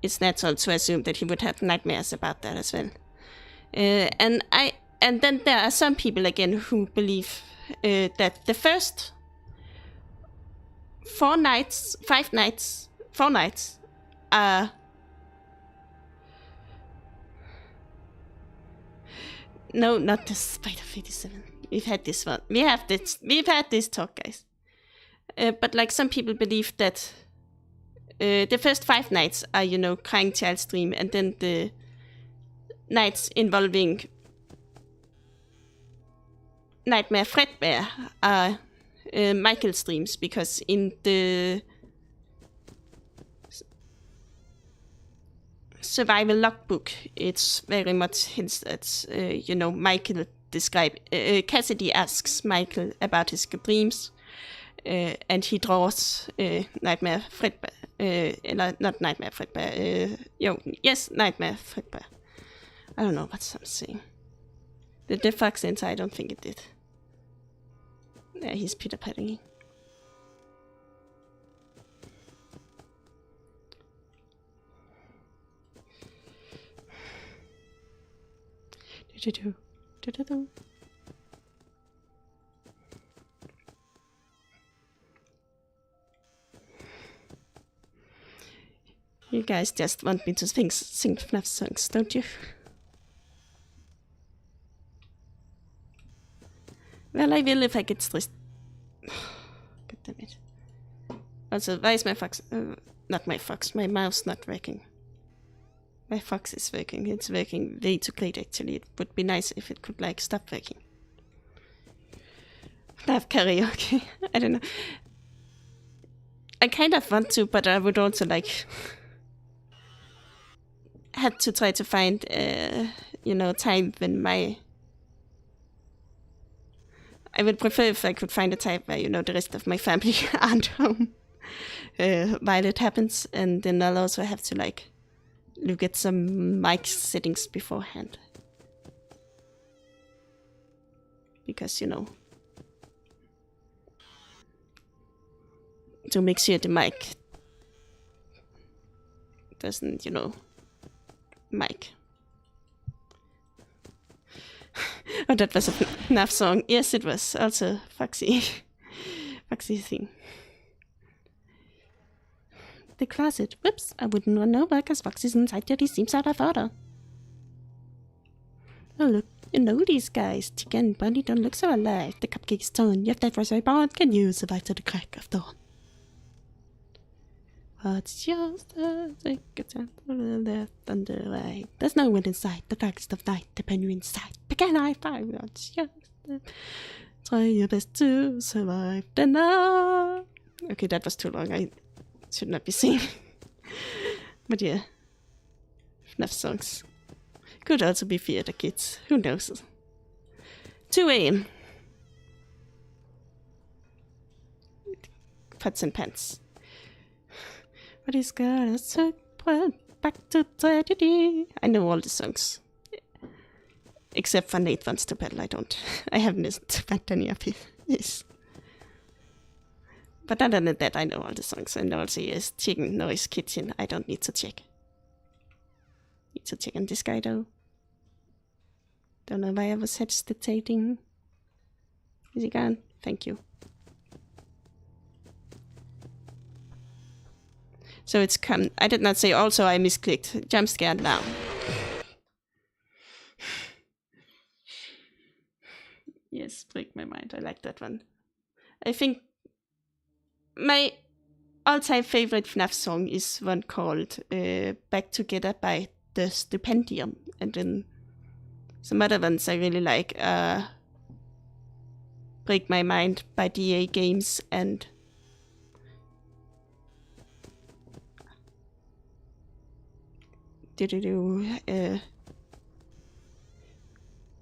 It's natural to assume that he would have nightmares about that as well. And then there are some people again who believe that the first 4 nights are... No, not the Spider 57. We've had this one. We've had this talk, guys. But like some people believe that the first 5 nights are, crying child's dream, and then the nights involving Nightmare Fredbear are Michael's dreams, because in the survival logbook, it's very much hints that, Michael Cassidy asks Michael about his dreams, and he draws Nightmare Fredbear. Not Nightmare Fredbear. Nightmare Fredbear. I don't know what I'm saying. The fox inside, I don't think it did. Yeah, he's Peter Petting. You guys just want me to sing FNAF songs, don't you? Well, I will if I get stressed. God damn it. Also, why is my fox... not my fox, my mouse not working. My fox is working. It's working way too great, actually. It would be nice if it could, like, stop working. FNAF karaoke. I don't know. I kind of want to, but I would also, like... had to try to find, you know, time when my... I would prefer if I could find a time where, you know, the rest of my family aren't home while it happens, and then I'll also have to, like, look at some mic settings beforehand. Because, you know, to make sure the mic doesn't, you know, mic. Oh, that was a FNAF song. Yes, it was. Also, Foxy. Foxy thing. The closet. Whoops, I wouldn't run over because Foxy's inside there. He seems out of order. Oh, look. You know these guys. Chicken and Bunny don't look so alive. The cupcake is torn. Yet that raspberry bone can you survive to the crack of dawn? What's yours? Take a time to the left and the right. There's no one inside. The darkest of night. The pen you inside. Can I find what's yours? Try your best to survive the night. Okay, that was too long. I should not be singing. But yeah, FNAF songs could also be theater kids. Who knows? 2 a.m. Pots and pants. But he's got a circle back to tragedy. I know all the songs. Except for Nate Wants to Battle, I don't. I haven't listened to any of his. But other than that, I know all the songs. And also, yes, Chicken Noise Kitchen. I don't need to check. Need to check on this guy, though. Don't know why I was hesitating. Is he gone? Thank you. So it's come. I did not say also I misclicked. Jump scare now. Yes, break my mind. I like that one. I think my all-time favorite FNAF song is one called Back Together by The Stipendium. And then some other ones I really like. Break My Mind by DA Games and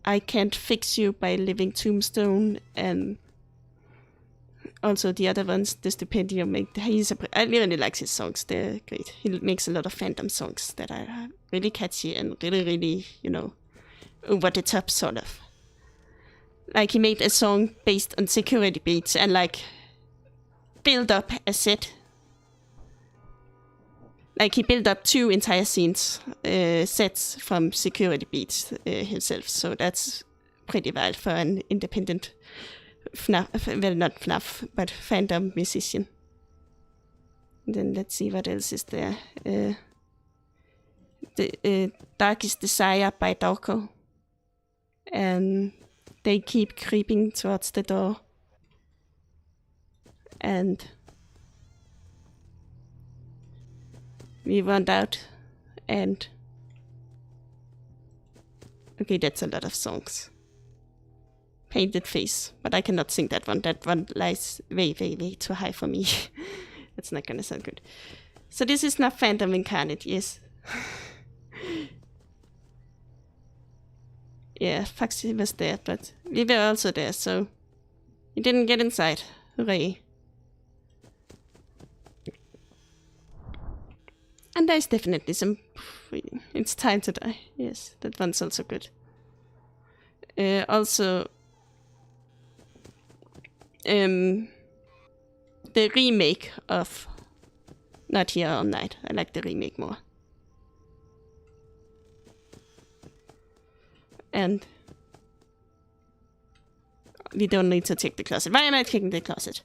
I Can't Fix You by Living Tombstone, and also the other ones, The Stipendium. I really like his songs, they're great. He makes a lot of fandom songs that are really catchy and really, really, you know, over the top sort of. Like he made a song based on security beats and like build up a set. Like he built up 2 entire scenes, sets from security beats himself. So that's pretty wild for an independent FNAF, well not FNAF, but fandom musician. And then let's see what else is there. The Darkest Desire by Dawko. And They Keep Creeping Towards the Door. And We Want Out, and okay, that's a lot of songs. Painted Face, but I cannot sing that one. That one lies way, way, way too high for me. That's not gonna sound good. So this is not Phantom Incarnate, yes. Yeah, Foxy was there, but we were also there, so we didn't get inside. Hooray. And there's definitely some... It's Time to Die. Yes, that one's also good. Also... the remake of Not Here All Night. I like the remake more. And... we don't need to check the closet. Why am I checking the closet?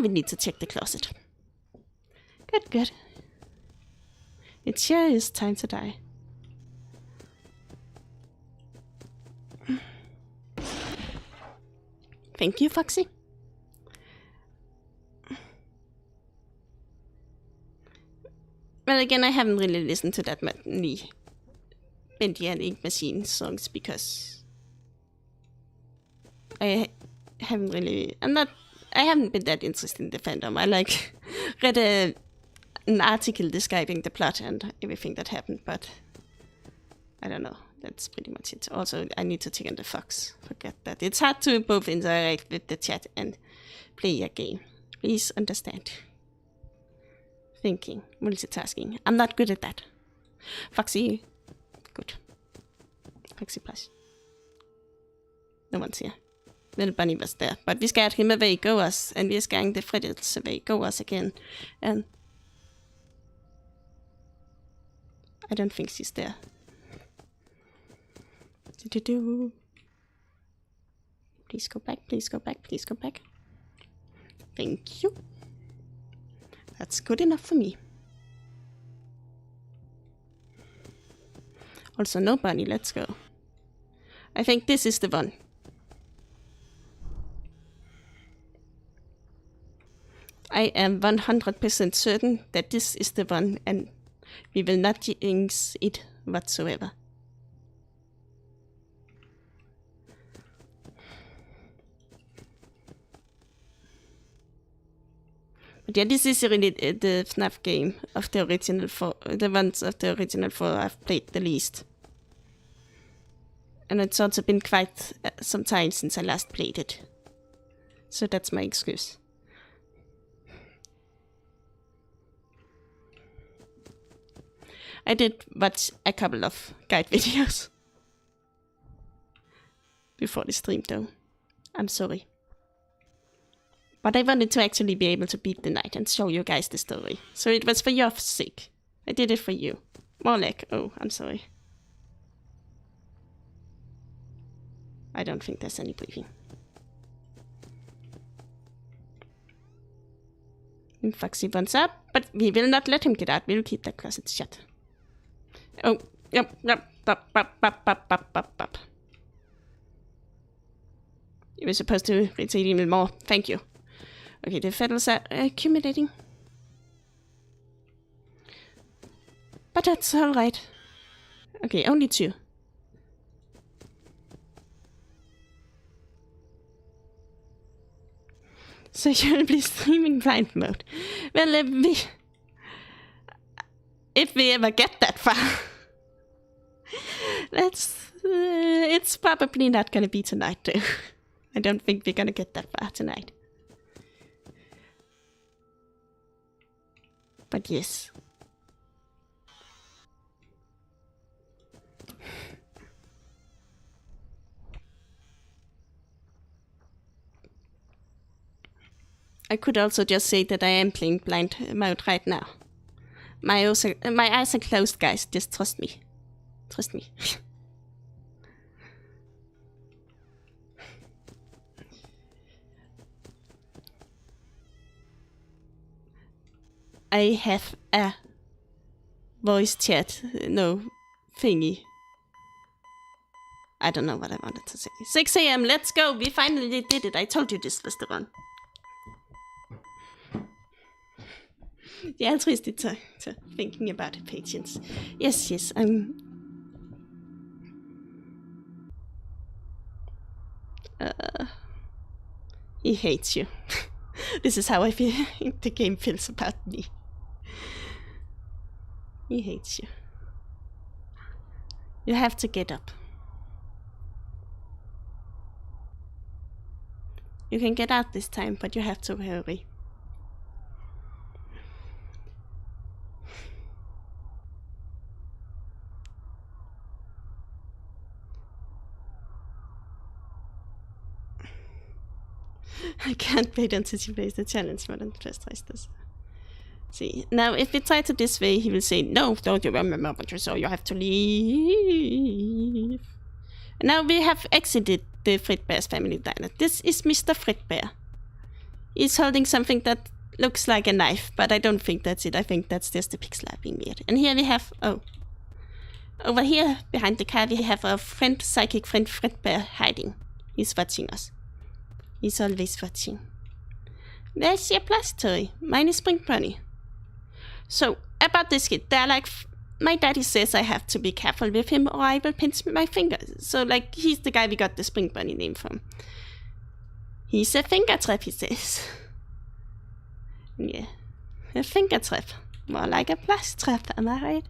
we need to check the closet. Good, good. It sure is time to die. Thank you, Foxy. Well, again, I haven't really listened to that many Ink Machine songs because I haven't been that interested in the fandom. I read an article describing the plot and everything that happened, but I don't know. That's pretty much it. Also, I need to check on the Fox. Forget that. It's hard to both interact with the chat and play a game. Please understand. Thinking, multitasking. I'm not good at that. Foxy, good. Foxy plus. No one's here. Little bunny was there, but we scared him away, go us, and we scaring the Freddys away, go us again. And I don't think she's there. Please go back, please go back, please go back. Thank you. That's good enough for me. Also, no bunny, let's go. I think this is the one. I am 100% certain that this is the one, and we will not jinx it whatsoever. But yeah, this is really the FNAF game of the original four, the ones of the original four I've played the least. And it's also been quite some time since I last played it. So that's my excuse. I did watch a couple of guide videos before the stream though. I'm sorry. But I wanted to actually be able to beat the night and show you guys the story. So it was for your sake. I did it for you. More like, oh, I'm sorry. I don't think there's any breathing. And Foxy wants up, but we will not let him get out. We'll keep that closet shut. Oh, yep. You were supposed to retreat even more. Thank you. Okay, the feathers are accumulating. But that's alright. Okay, only 2. So you'll be streaming blind mode. Well, if we ever get that far, it's probably not gonna be tonight though. I don't think we're gonna get that far tonight. But yes. I could also just say that I am playing blind mode right now. My eyes are closed, guys. Just trust me. Trust me. I have a voice chat, no, thingy. I don't know what I wanted to say. 6 AM, let's go! We finally did it. I told you this was the one. Det er altruistisk to thinking about it, patience. Yes, he hates you. This is how I feel the game feels about me. He hates you. You have to get up. You can get out this time, but you have to hurry. I can't wait until she plays the challenge more than just tries this. See, now if we try to this way, he will say, no, don't you remember what you saw, you have to leave. Now we have exited the Fredbear's family diner. This is Mr. Fredbear. He's holding something that looks like a knife, but I don't think that's it. I think that's just the pixel art being weird. And here we have, over here behind the car we have our friend, psychic friend FlaVR hiding. He's watching us. He's always watching. There's your plush toy. Mine is Spring Bunny. So, about this kid, they're like, my daddy says I have to be careful with him or I will pinch my fingers. So, like, he's the guy we got the Spring Bunny name from. He's a finger trap, he says. Yeah, a finger trap. More like a plush trap, am I right?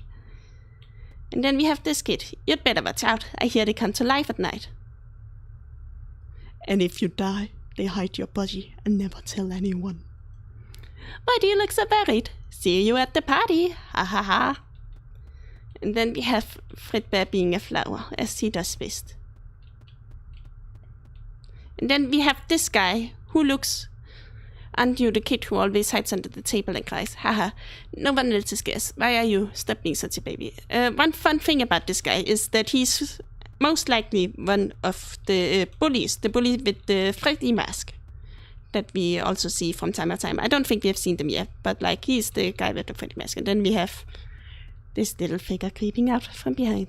And then we have this kid. You'd better watch out. I hear they come to life at night. And if you die, they hide your body and never tell anyone. Why do you look so worried? See you at the party. Ha ha ha. And then we have FlaVR being a flower, as he does best. And then we have this guy who looks... Aren't you the kid who always hides under the table and cries? Haha, no one else is guess. Why are you? Stop being such a baby. One fun thing about this guy is that he's most likely one of the bullies. The bully with the Freddy mask that we also see from time to time. I don't think we have seen them yet, but like he's the guy with the Freddy mask. And then we have this little figure creeping out from behind.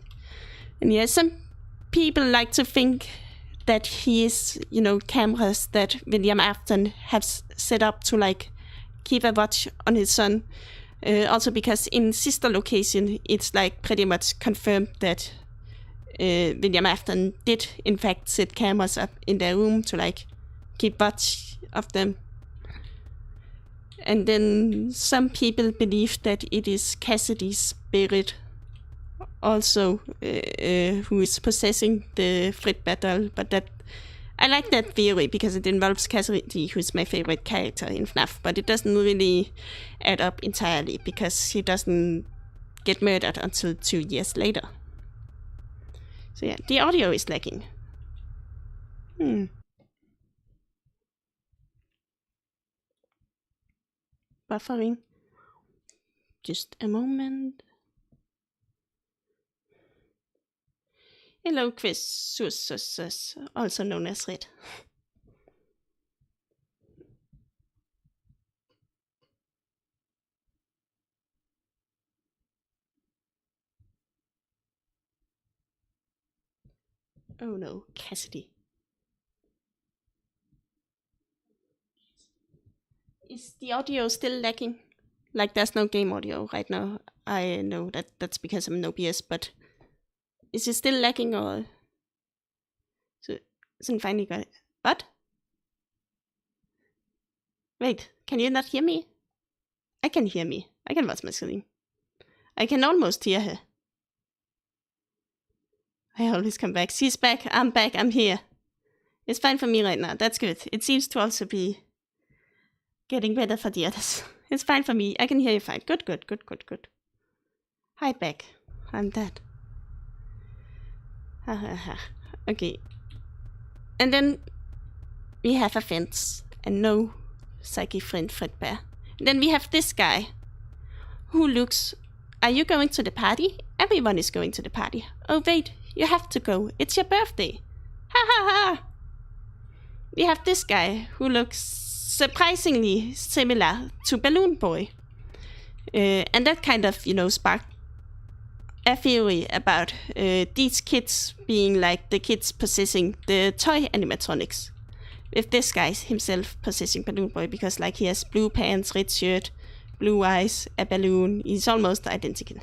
And yeah, some people like to think that he is, you know, cameras that William Afton has set up to like keep a watch on his son. Also because in sister location, it's like pretty much confirmed that William Afton did in fact set cameras up in their room to like keep watch of them. And then some people believe that it is Cassidy's spirit also who is possessing the FlaVR doll, but that I like that theory because it involves Cassidy, who's my favorite character in FNAF, but it doesn't really add up entirely because he doesn't get murdered until 2 years later. So yeah, the audio is lagging. Buffering. Just a moment. Hello, Chris, also known as Red. Oh no, Cassidy. Is the audio still lagging? Like there's no game audio right now. I know that's because I'm no BS, but is it still lagging or... So, isn't finally got it. What? Wait, can you not hear me? I can hear me. I can watch my screen. I can almost hear her. I always come back. She's back, I'm here. It's fine for me right now, that's good. It seems to also be getting better for the others. It's fine for me, I can hear you fine. Good. Hi, Beck. I'm dead. Okay. And then we have a fence and no psychic friend FlaVR. Then we have this guy who looks... Are you going to the party? Everyone is going to the party. Oh wait, you have to go. It's your birthday. Ha ha ha! We have this guy who looks surprisingly similar to Balloon Boy. And that kind of, you know, sparked a theory about these kids being like the kids possessing the toy animatronics. With this guy himself possessing Balloon Boy because like he has blue pants, red shirt, blue eyes, a balloon. He's almost identical.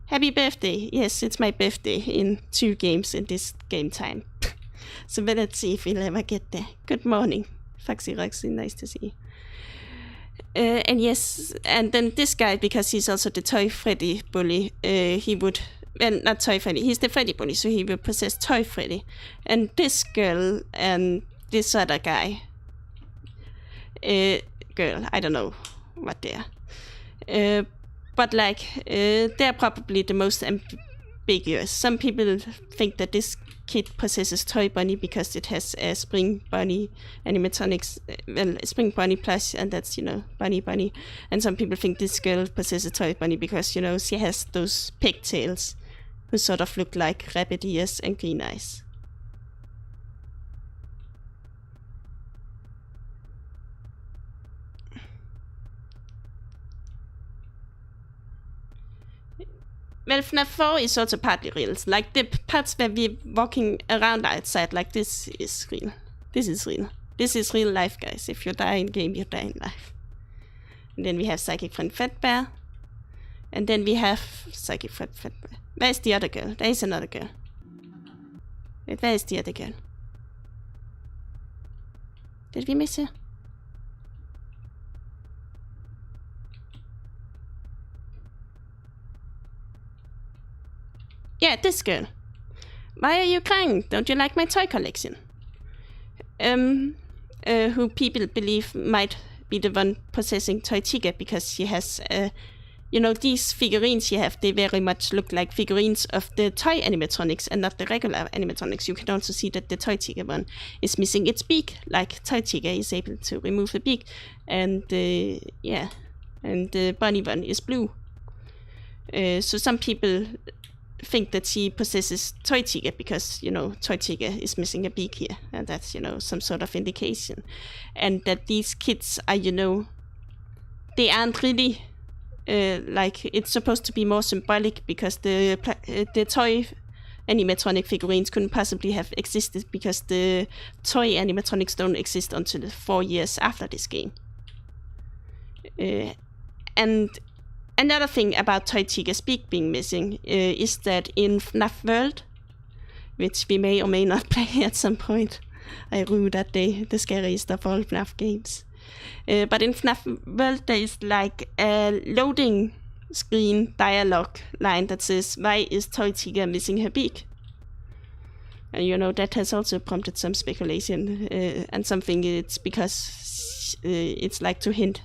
Happy birthday. Yes, it's my birthday in 2 games in this game time. So let's see if we'll ever get there. Good morning, Foxy Roxy. Nice to see you. And yes, and then this guy, because he's also the Toy Freddy bully, he would... Well, not Toy Freddy, he's the Freddy bully, so he will possess Toy Freddy. And this girl and this other guy... girl, I don't know what they are. But like, they're probably the most ambiguous. Some people think that this kid possesses Toy Bunny because it has a Spring Bunny animatronics, well, Spring Bunny plush, and that's, you know, Bunny. And some people think this girl possesses Toy Bunny because, you know, she has those pigtails who sort of look like rabbit ears and green eyes. Well, FNAF 4 is also partly real. Like the parts where we're walking around outside, like this is real. This is real. This is real life, guys. If you die in game, you die in life. And then we have Psychic Friend Fredbear. And then we have Psychic Friend Fredbear. Where's the other girl? There is another girl. Wait, where is the other girl? Did we miss her? Yeah, this girl. Why are you crying? Don't you like my toy collection? Who people believe might be the one possessing Toy Chica because she has, these figurines she have, they very much look like figurines of the toy animatronics and not the regular animatronics. You can also see that the Toy Chica one is missing its beak, like Toy Chica is able to remove the beak, and the bunny one is blue. So some people think that she possesses Toy Chica because, Toy Chica is missing a beak here, and that's, some sort of indication. And that these kids are, they aren't really, it's supposed to be more symbolic because the toy animatronic figurines couldn't possibly have existed because the toy animatronics don't exist until 4 years after this game. And another thing about Toy Chica's beak being missing is that in FNAF World, which we may or may not play at some point, I rue that day, the scariest of all FNAF games. But in FNAF World, there is like a loading screen dialogue line that says, "Why is Toy Chica missing her beak?" And that has also prompted some speculation, and something it's because it's like to hint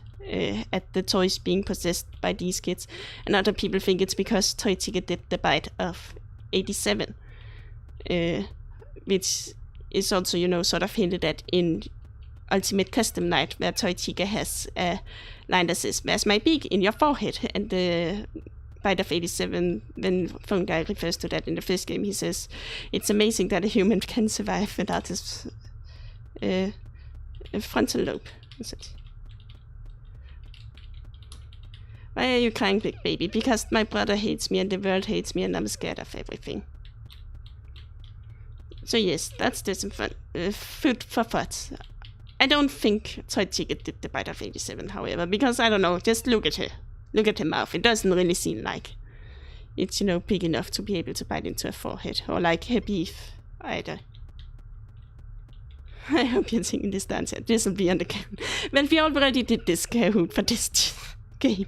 at the toys being possessed by these kids, and other people think it's because Toy Chica did the bite of 87, which is also sort of hinted at in Ultimate Custom Night, where Toy Chica has a line that says, "Where's my beak? In your forehead." And the bite of 87, when Phone Guy refers to that in the first game, he says, "It's amazing that a human can survive without his frontal lobe." Why are you crying, big baby? Because my brother hates me and the world hates me and I'm scared of everything. So yes, that's just fun. Food for thought. I don't think Toy Chica did the bite of 87, however, because I don't know, just look at her. Look at her mouth. It doesn't really seem like it's, big enough to be able to bite into her forehead, or like her beef either. I hope you're singing this dance. This will be on the game. Well, we already did this Kahoot for this game.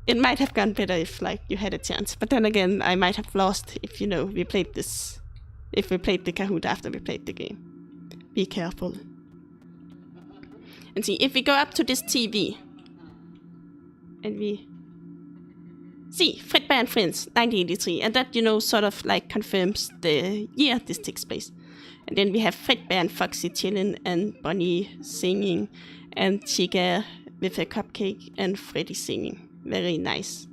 It might have gone better if, you had a chance. But then again, I might have lost if, we played this. If we played the Kahoot after we played the game. Be careful. And see, if we go up to this TV, and we see Fredbear and Friends, 1983, and that, sort of confirms the year this takes place. And then we have Fredbear and Foxy chilling, and Bonnie singing, and Chica with a cupcake, and Freddy singing. Very nice.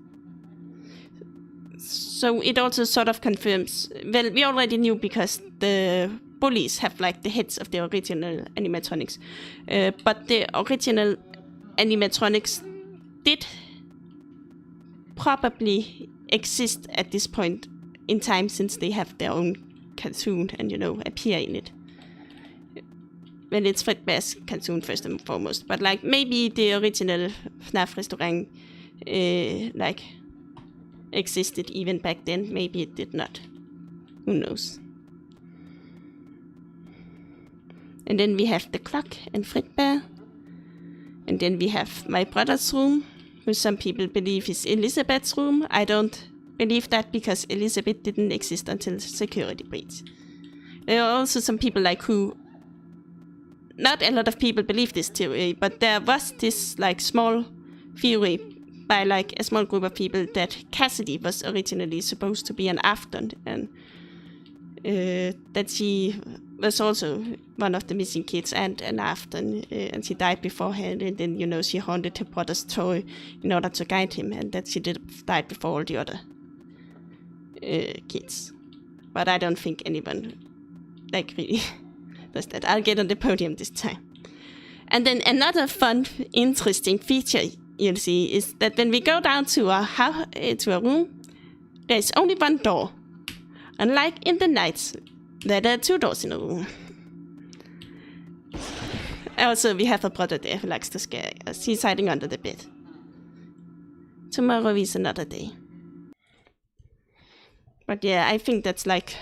So it also sort of confirms, well, we already knew because the bullies have the heads of the original animatronics. But the original animatronics did probably exist at this point in time since they have their own cartoon and, appear in it. Well, it's Fredbear's cartoon first and foremost, but maybe the original FNAF restaurant existed even back then. Maybe it did not. Who knows? And then we have the clock and Fredbear. And then we have my brother's room, who some people believe is Elizabeth's room. I don't believe that because Elizabeth didn't exist until Security Breach. There are also some people who... Not a lot of people believe this theory, but there was this small theory by a small group of people that Cassidy was originally supposed to be an Afton, and that she was also one of the missing kids and an Afton, and she died beforehand, and then she haunted her brother's toy in order to guide him, and that she died before all the other kids. But I don't think anyone really does that. I'll get on the podium this time. And then another fun, interesting feature you'll see is that when we go down to a room, there's only one door. Unlike in the nights, there are 2 doors in a room. Also, we have a brother there who likes to scare us. He's hiding under the bed. Tomorrow is another day. But yeah, I think that's like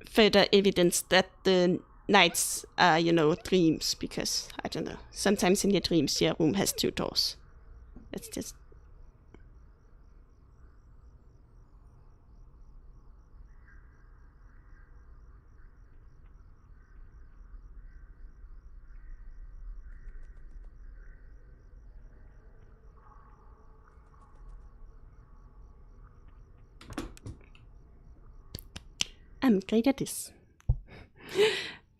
further evidence that the nights are, dreams, because, I don't know, sometimes in your dreams your room has 2 doors. It's just... I'm great at this.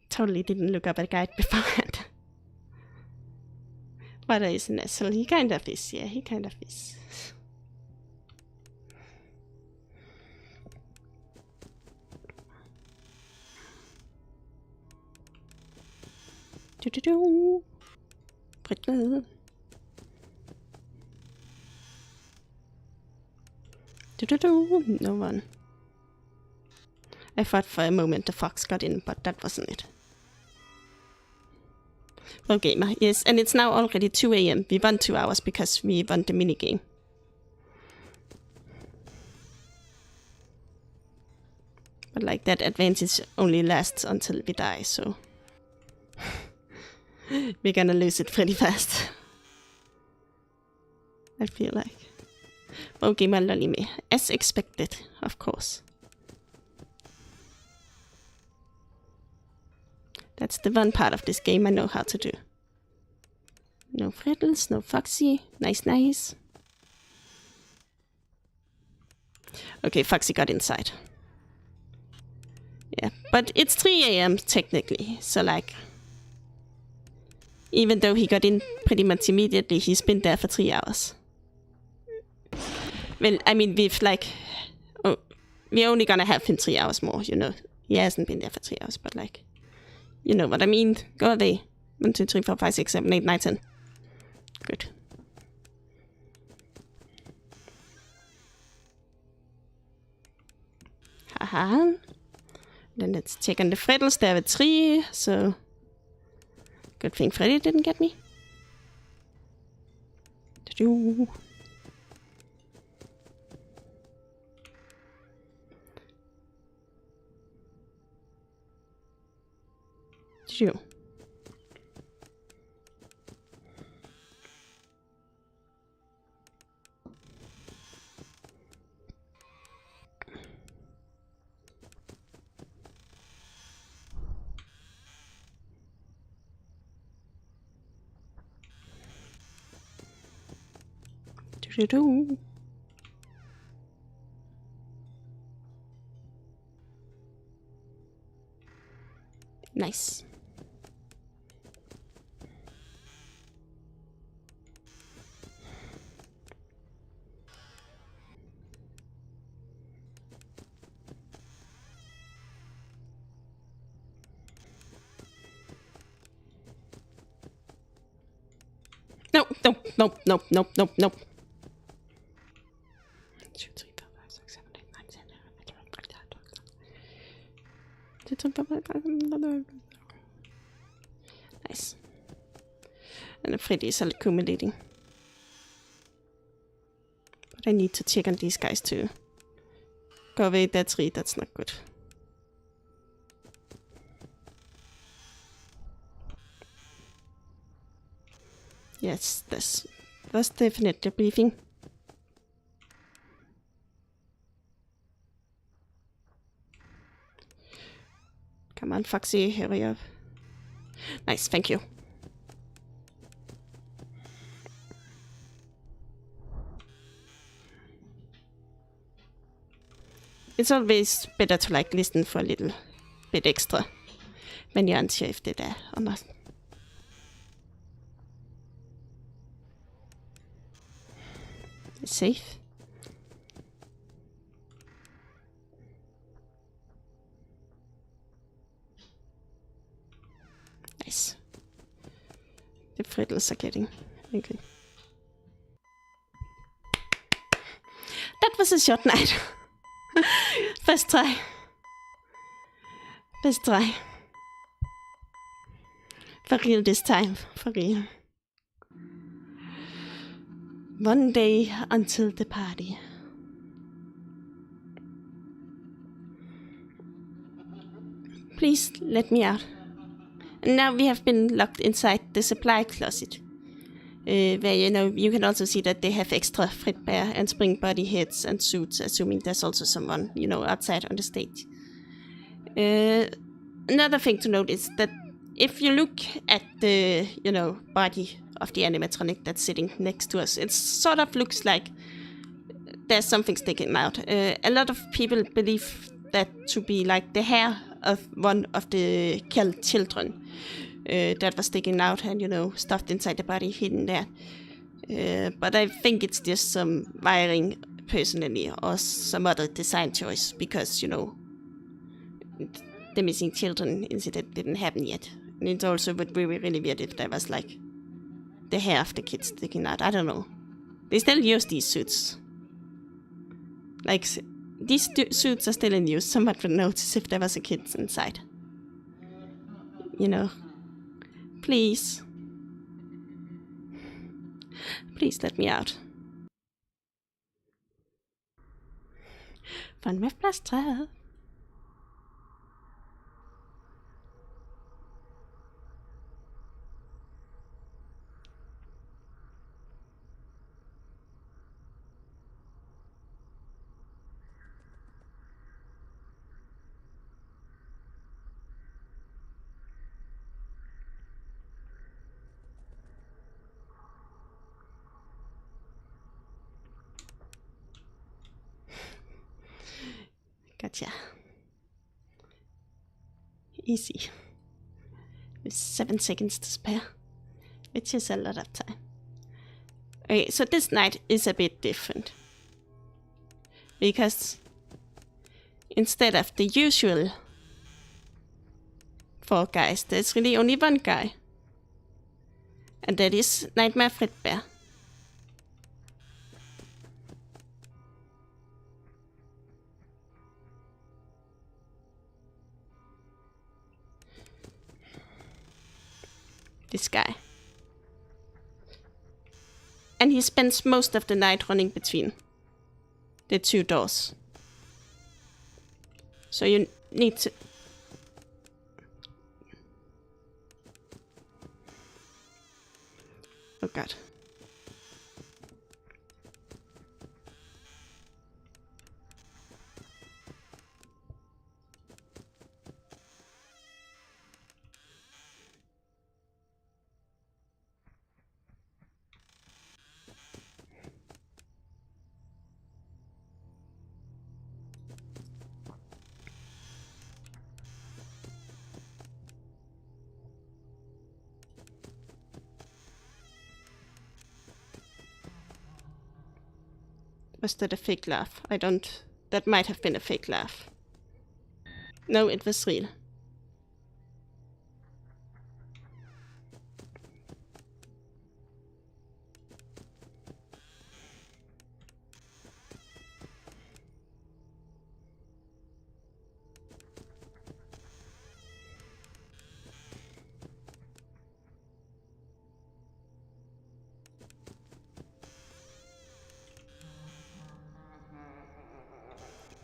Totally didn't look up a guide beforehand. But is an asshole. He kind of is, yeah, he kind of is. Do-do-do. Brittle. Do-do-do. No one. I thought for a moment the fox got in, but that wasn't it. Well, gamer, yes, and it's now already 2 AM. We won 2 hours because we won the minigame. But like that advantage only lasts until we die, so we're gonna lose it pretty fast. I feel like. Well, gamer lolly me, as expected, of course. That's the one part of this game I know how to do. No Freddles, no Foxy. Nice, nice. Okay, Foxy got inside. Yeah, but it's 3 AM technically, so like... Even though he got in pretty much immediately, he's been there for 3 hours. Well, I mean, we've like... Oh, we're only gonna have him 3 hours more, He hasn't been there for 3 hours, but like... You know what I mean. Go away. 1, 2, 3, 4, 5, 6, 7, 8, 9, 10. Good. Haha. Then let's check on the Freddles. There are 3, so... Good thing Freddy didn't get me. Do-do. Do. Do. Nice. No, no, no, no, no, no, no. 2, 3, 4, 5, 6, 7, 8, 9, 10. Nice. And the Freddy is accumulating. But I need to check on these guys too. Go away, that's 3, that's not good. Yes, that's definitely briefing. Come on, Foxy, hurry up. Nice, thank you. It's always better to like listen for a little bit extra when you're unsure if they're there or not. It's safe. Nice. The Frittles are getting angry. That was a short night. First try. First try. For real this time. For real. One day until the party. Please let me out. And now we have been locked inside the supply closet. Where, you can also see that they have extra FlaVR and spring body heads and suits, assuming there's also someone, outside on the stage. Another thing to note is that if you look at the, body of the animatronic that's sitting next to us, it sort of looks like there's something sticking out. A lot of people believe that to be like the hair of one of the killed children that was sticking out and, stuffed inside the body, hidden there. But I think it's just some wiring, personally, or some other design choice, because, the missing children incident didn't happen yet. And it also would be really weird if there was, like, the hair of the kids sticking out. I don't know. They still use these suits. Like, these suits are still in use. Someone would notice if there was a kid inside. Please. Please let me out. Fun med plaster. Gotcha. Easy. With 7 seconds to spare, which is a lot of time. Okay, so this night is a bit different. Because instead of the usual 4 guys, there's really only 1 guy. And that is Nightmare Fredbear. This guy. And he spends most of the night running between the 2 doors. So you need to... Oh god. Was that a fake laugh? I don't... That might have been a fake laugh. No, it was real.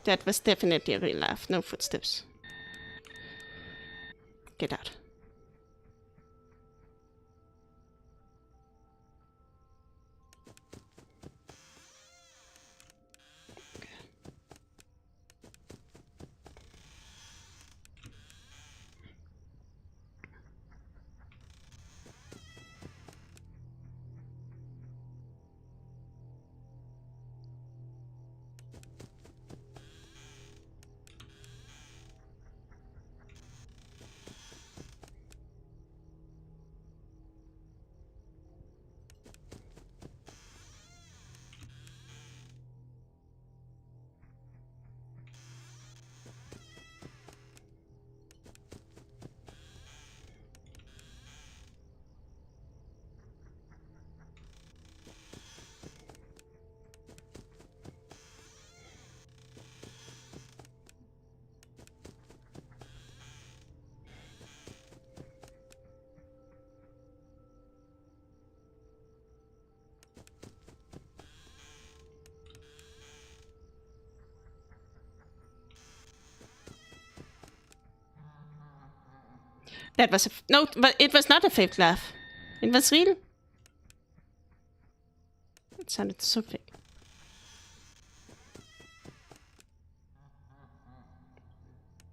That was definitely a real laugh. No footsteps. Get out. That was no, but it was not a fake laugh. It was real. It sounded so fake.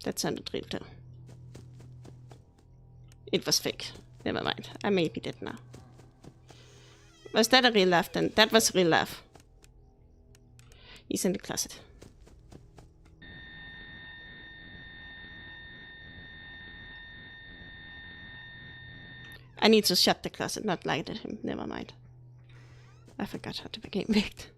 That sounded real too. It was fake. Never mind. I may be dead now. Was that a real laugh then? That was a real laugh. He's in the closet. I need to shut the closet, not light at him. Never mind. I forgot how to become victim.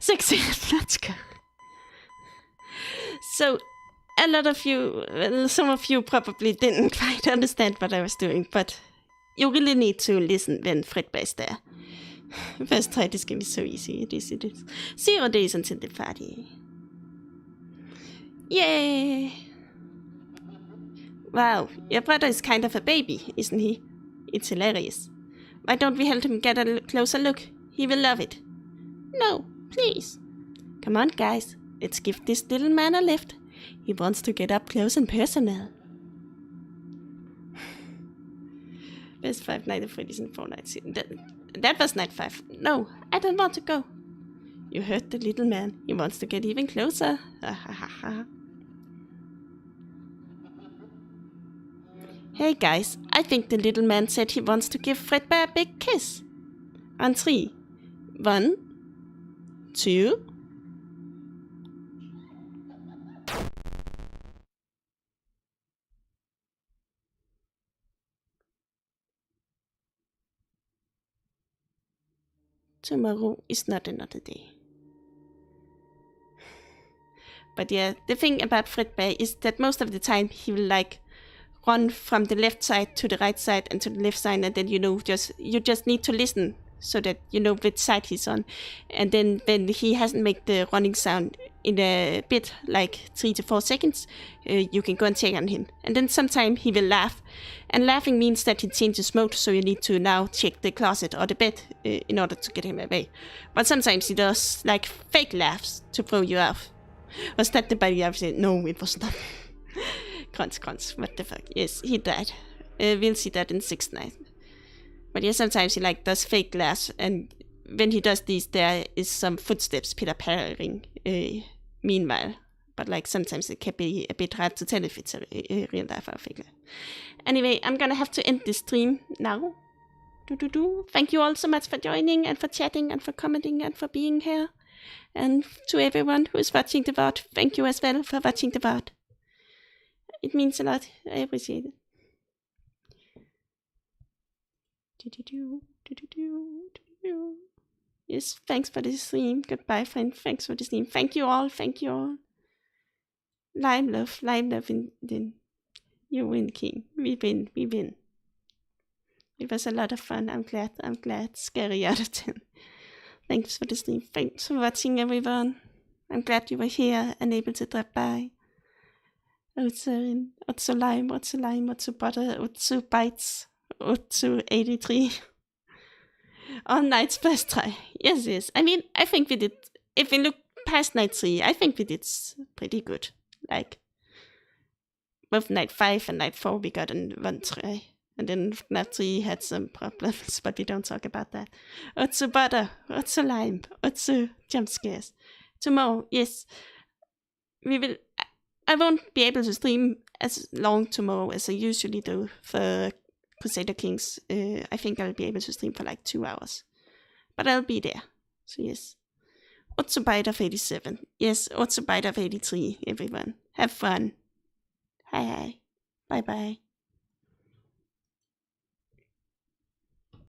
Success, let's go. So, a lot of you, well, some of you probably didn't quite understand what I was doing, but you really need to listen when Fredbear is there. First try, this game is so easy. It is. 0 days until the party. Yay! Wow, your brother is kind of a baby, isn't he? It's hilarious. Why don't we help him get a closer look? He will love it. No, please. Come on, guys. Let's give this little man a lift. He wants to get up close and personal. Best Five Nights at Freddy's in 4 nights. That was night 5. No, I don't want to go. You heard the little man. He wants to get even closer. Hey guys, I think the little man said he wants to give Fredbear a big kiss. On 3. 1, 2... Tomorrow is not another day. But yeah, the thing about Fredbear is that most of the time he will like run from the left side to the right side and to the left side, and then you just need to listen so that you know which side he's on. And then when he hasn't made the running sound in a bit, like 3 to 4 seconds, you can go and check on him. And then sometimes he will laugh. And laughing means that he changes mode, so you need to now check the closet or the bed in order to get him away. But sometimes he does like fake laughs to throw you off. Was that the body I've said? No, it was not. Crunch, what the fuck? Yes, he died. We'll see that in 6th night. But yeah, sometimes he like does fake laughs, and when he does these, there is some footsteps pitter-pattering meanwhile. But like sometimes it can be a bit hard to tell if it's a real laugh or a fake laugh. Anyway, I'm gonna have to end this stream now. Thank you all so much for joining and for chatting and for commenting and for being here. And to everyone who is watching the VOD, thank you as well for watching the VOD. It means a lot. I appreciate it. Yes, thanks for the stream. Goodbye, friend. Thanks for the stream. Thank you all. Lime love in you win, King. We win. It was a lot of fun. I'm glad. Scary out of 10. Thanks for the stream. Thanks for watching, everyone. I'm glad you were here and able to drop by. Otso Lime, Otso Butter, Otso Bites, Otso 83. All nights first try. Yes. I mean, I think we did, if we look past night 3, I think we did pretty good. Like, both night 5 and night 4 we got in 1 try. And then night 3 had some problems, but we don't talk about that. Otso Butter, Otso Lime, Otso Jumpscares. Tomorrow, yes, we will. I won't be able to stream as long tomorrow as I usually do for Crusader Kings. I think I'll be able to stream for like 2 hours. But I'll be there. So yes. Otso Bite of 87. Yes, Otso Bite of 83, everyone. Have fun. Hi. Bye.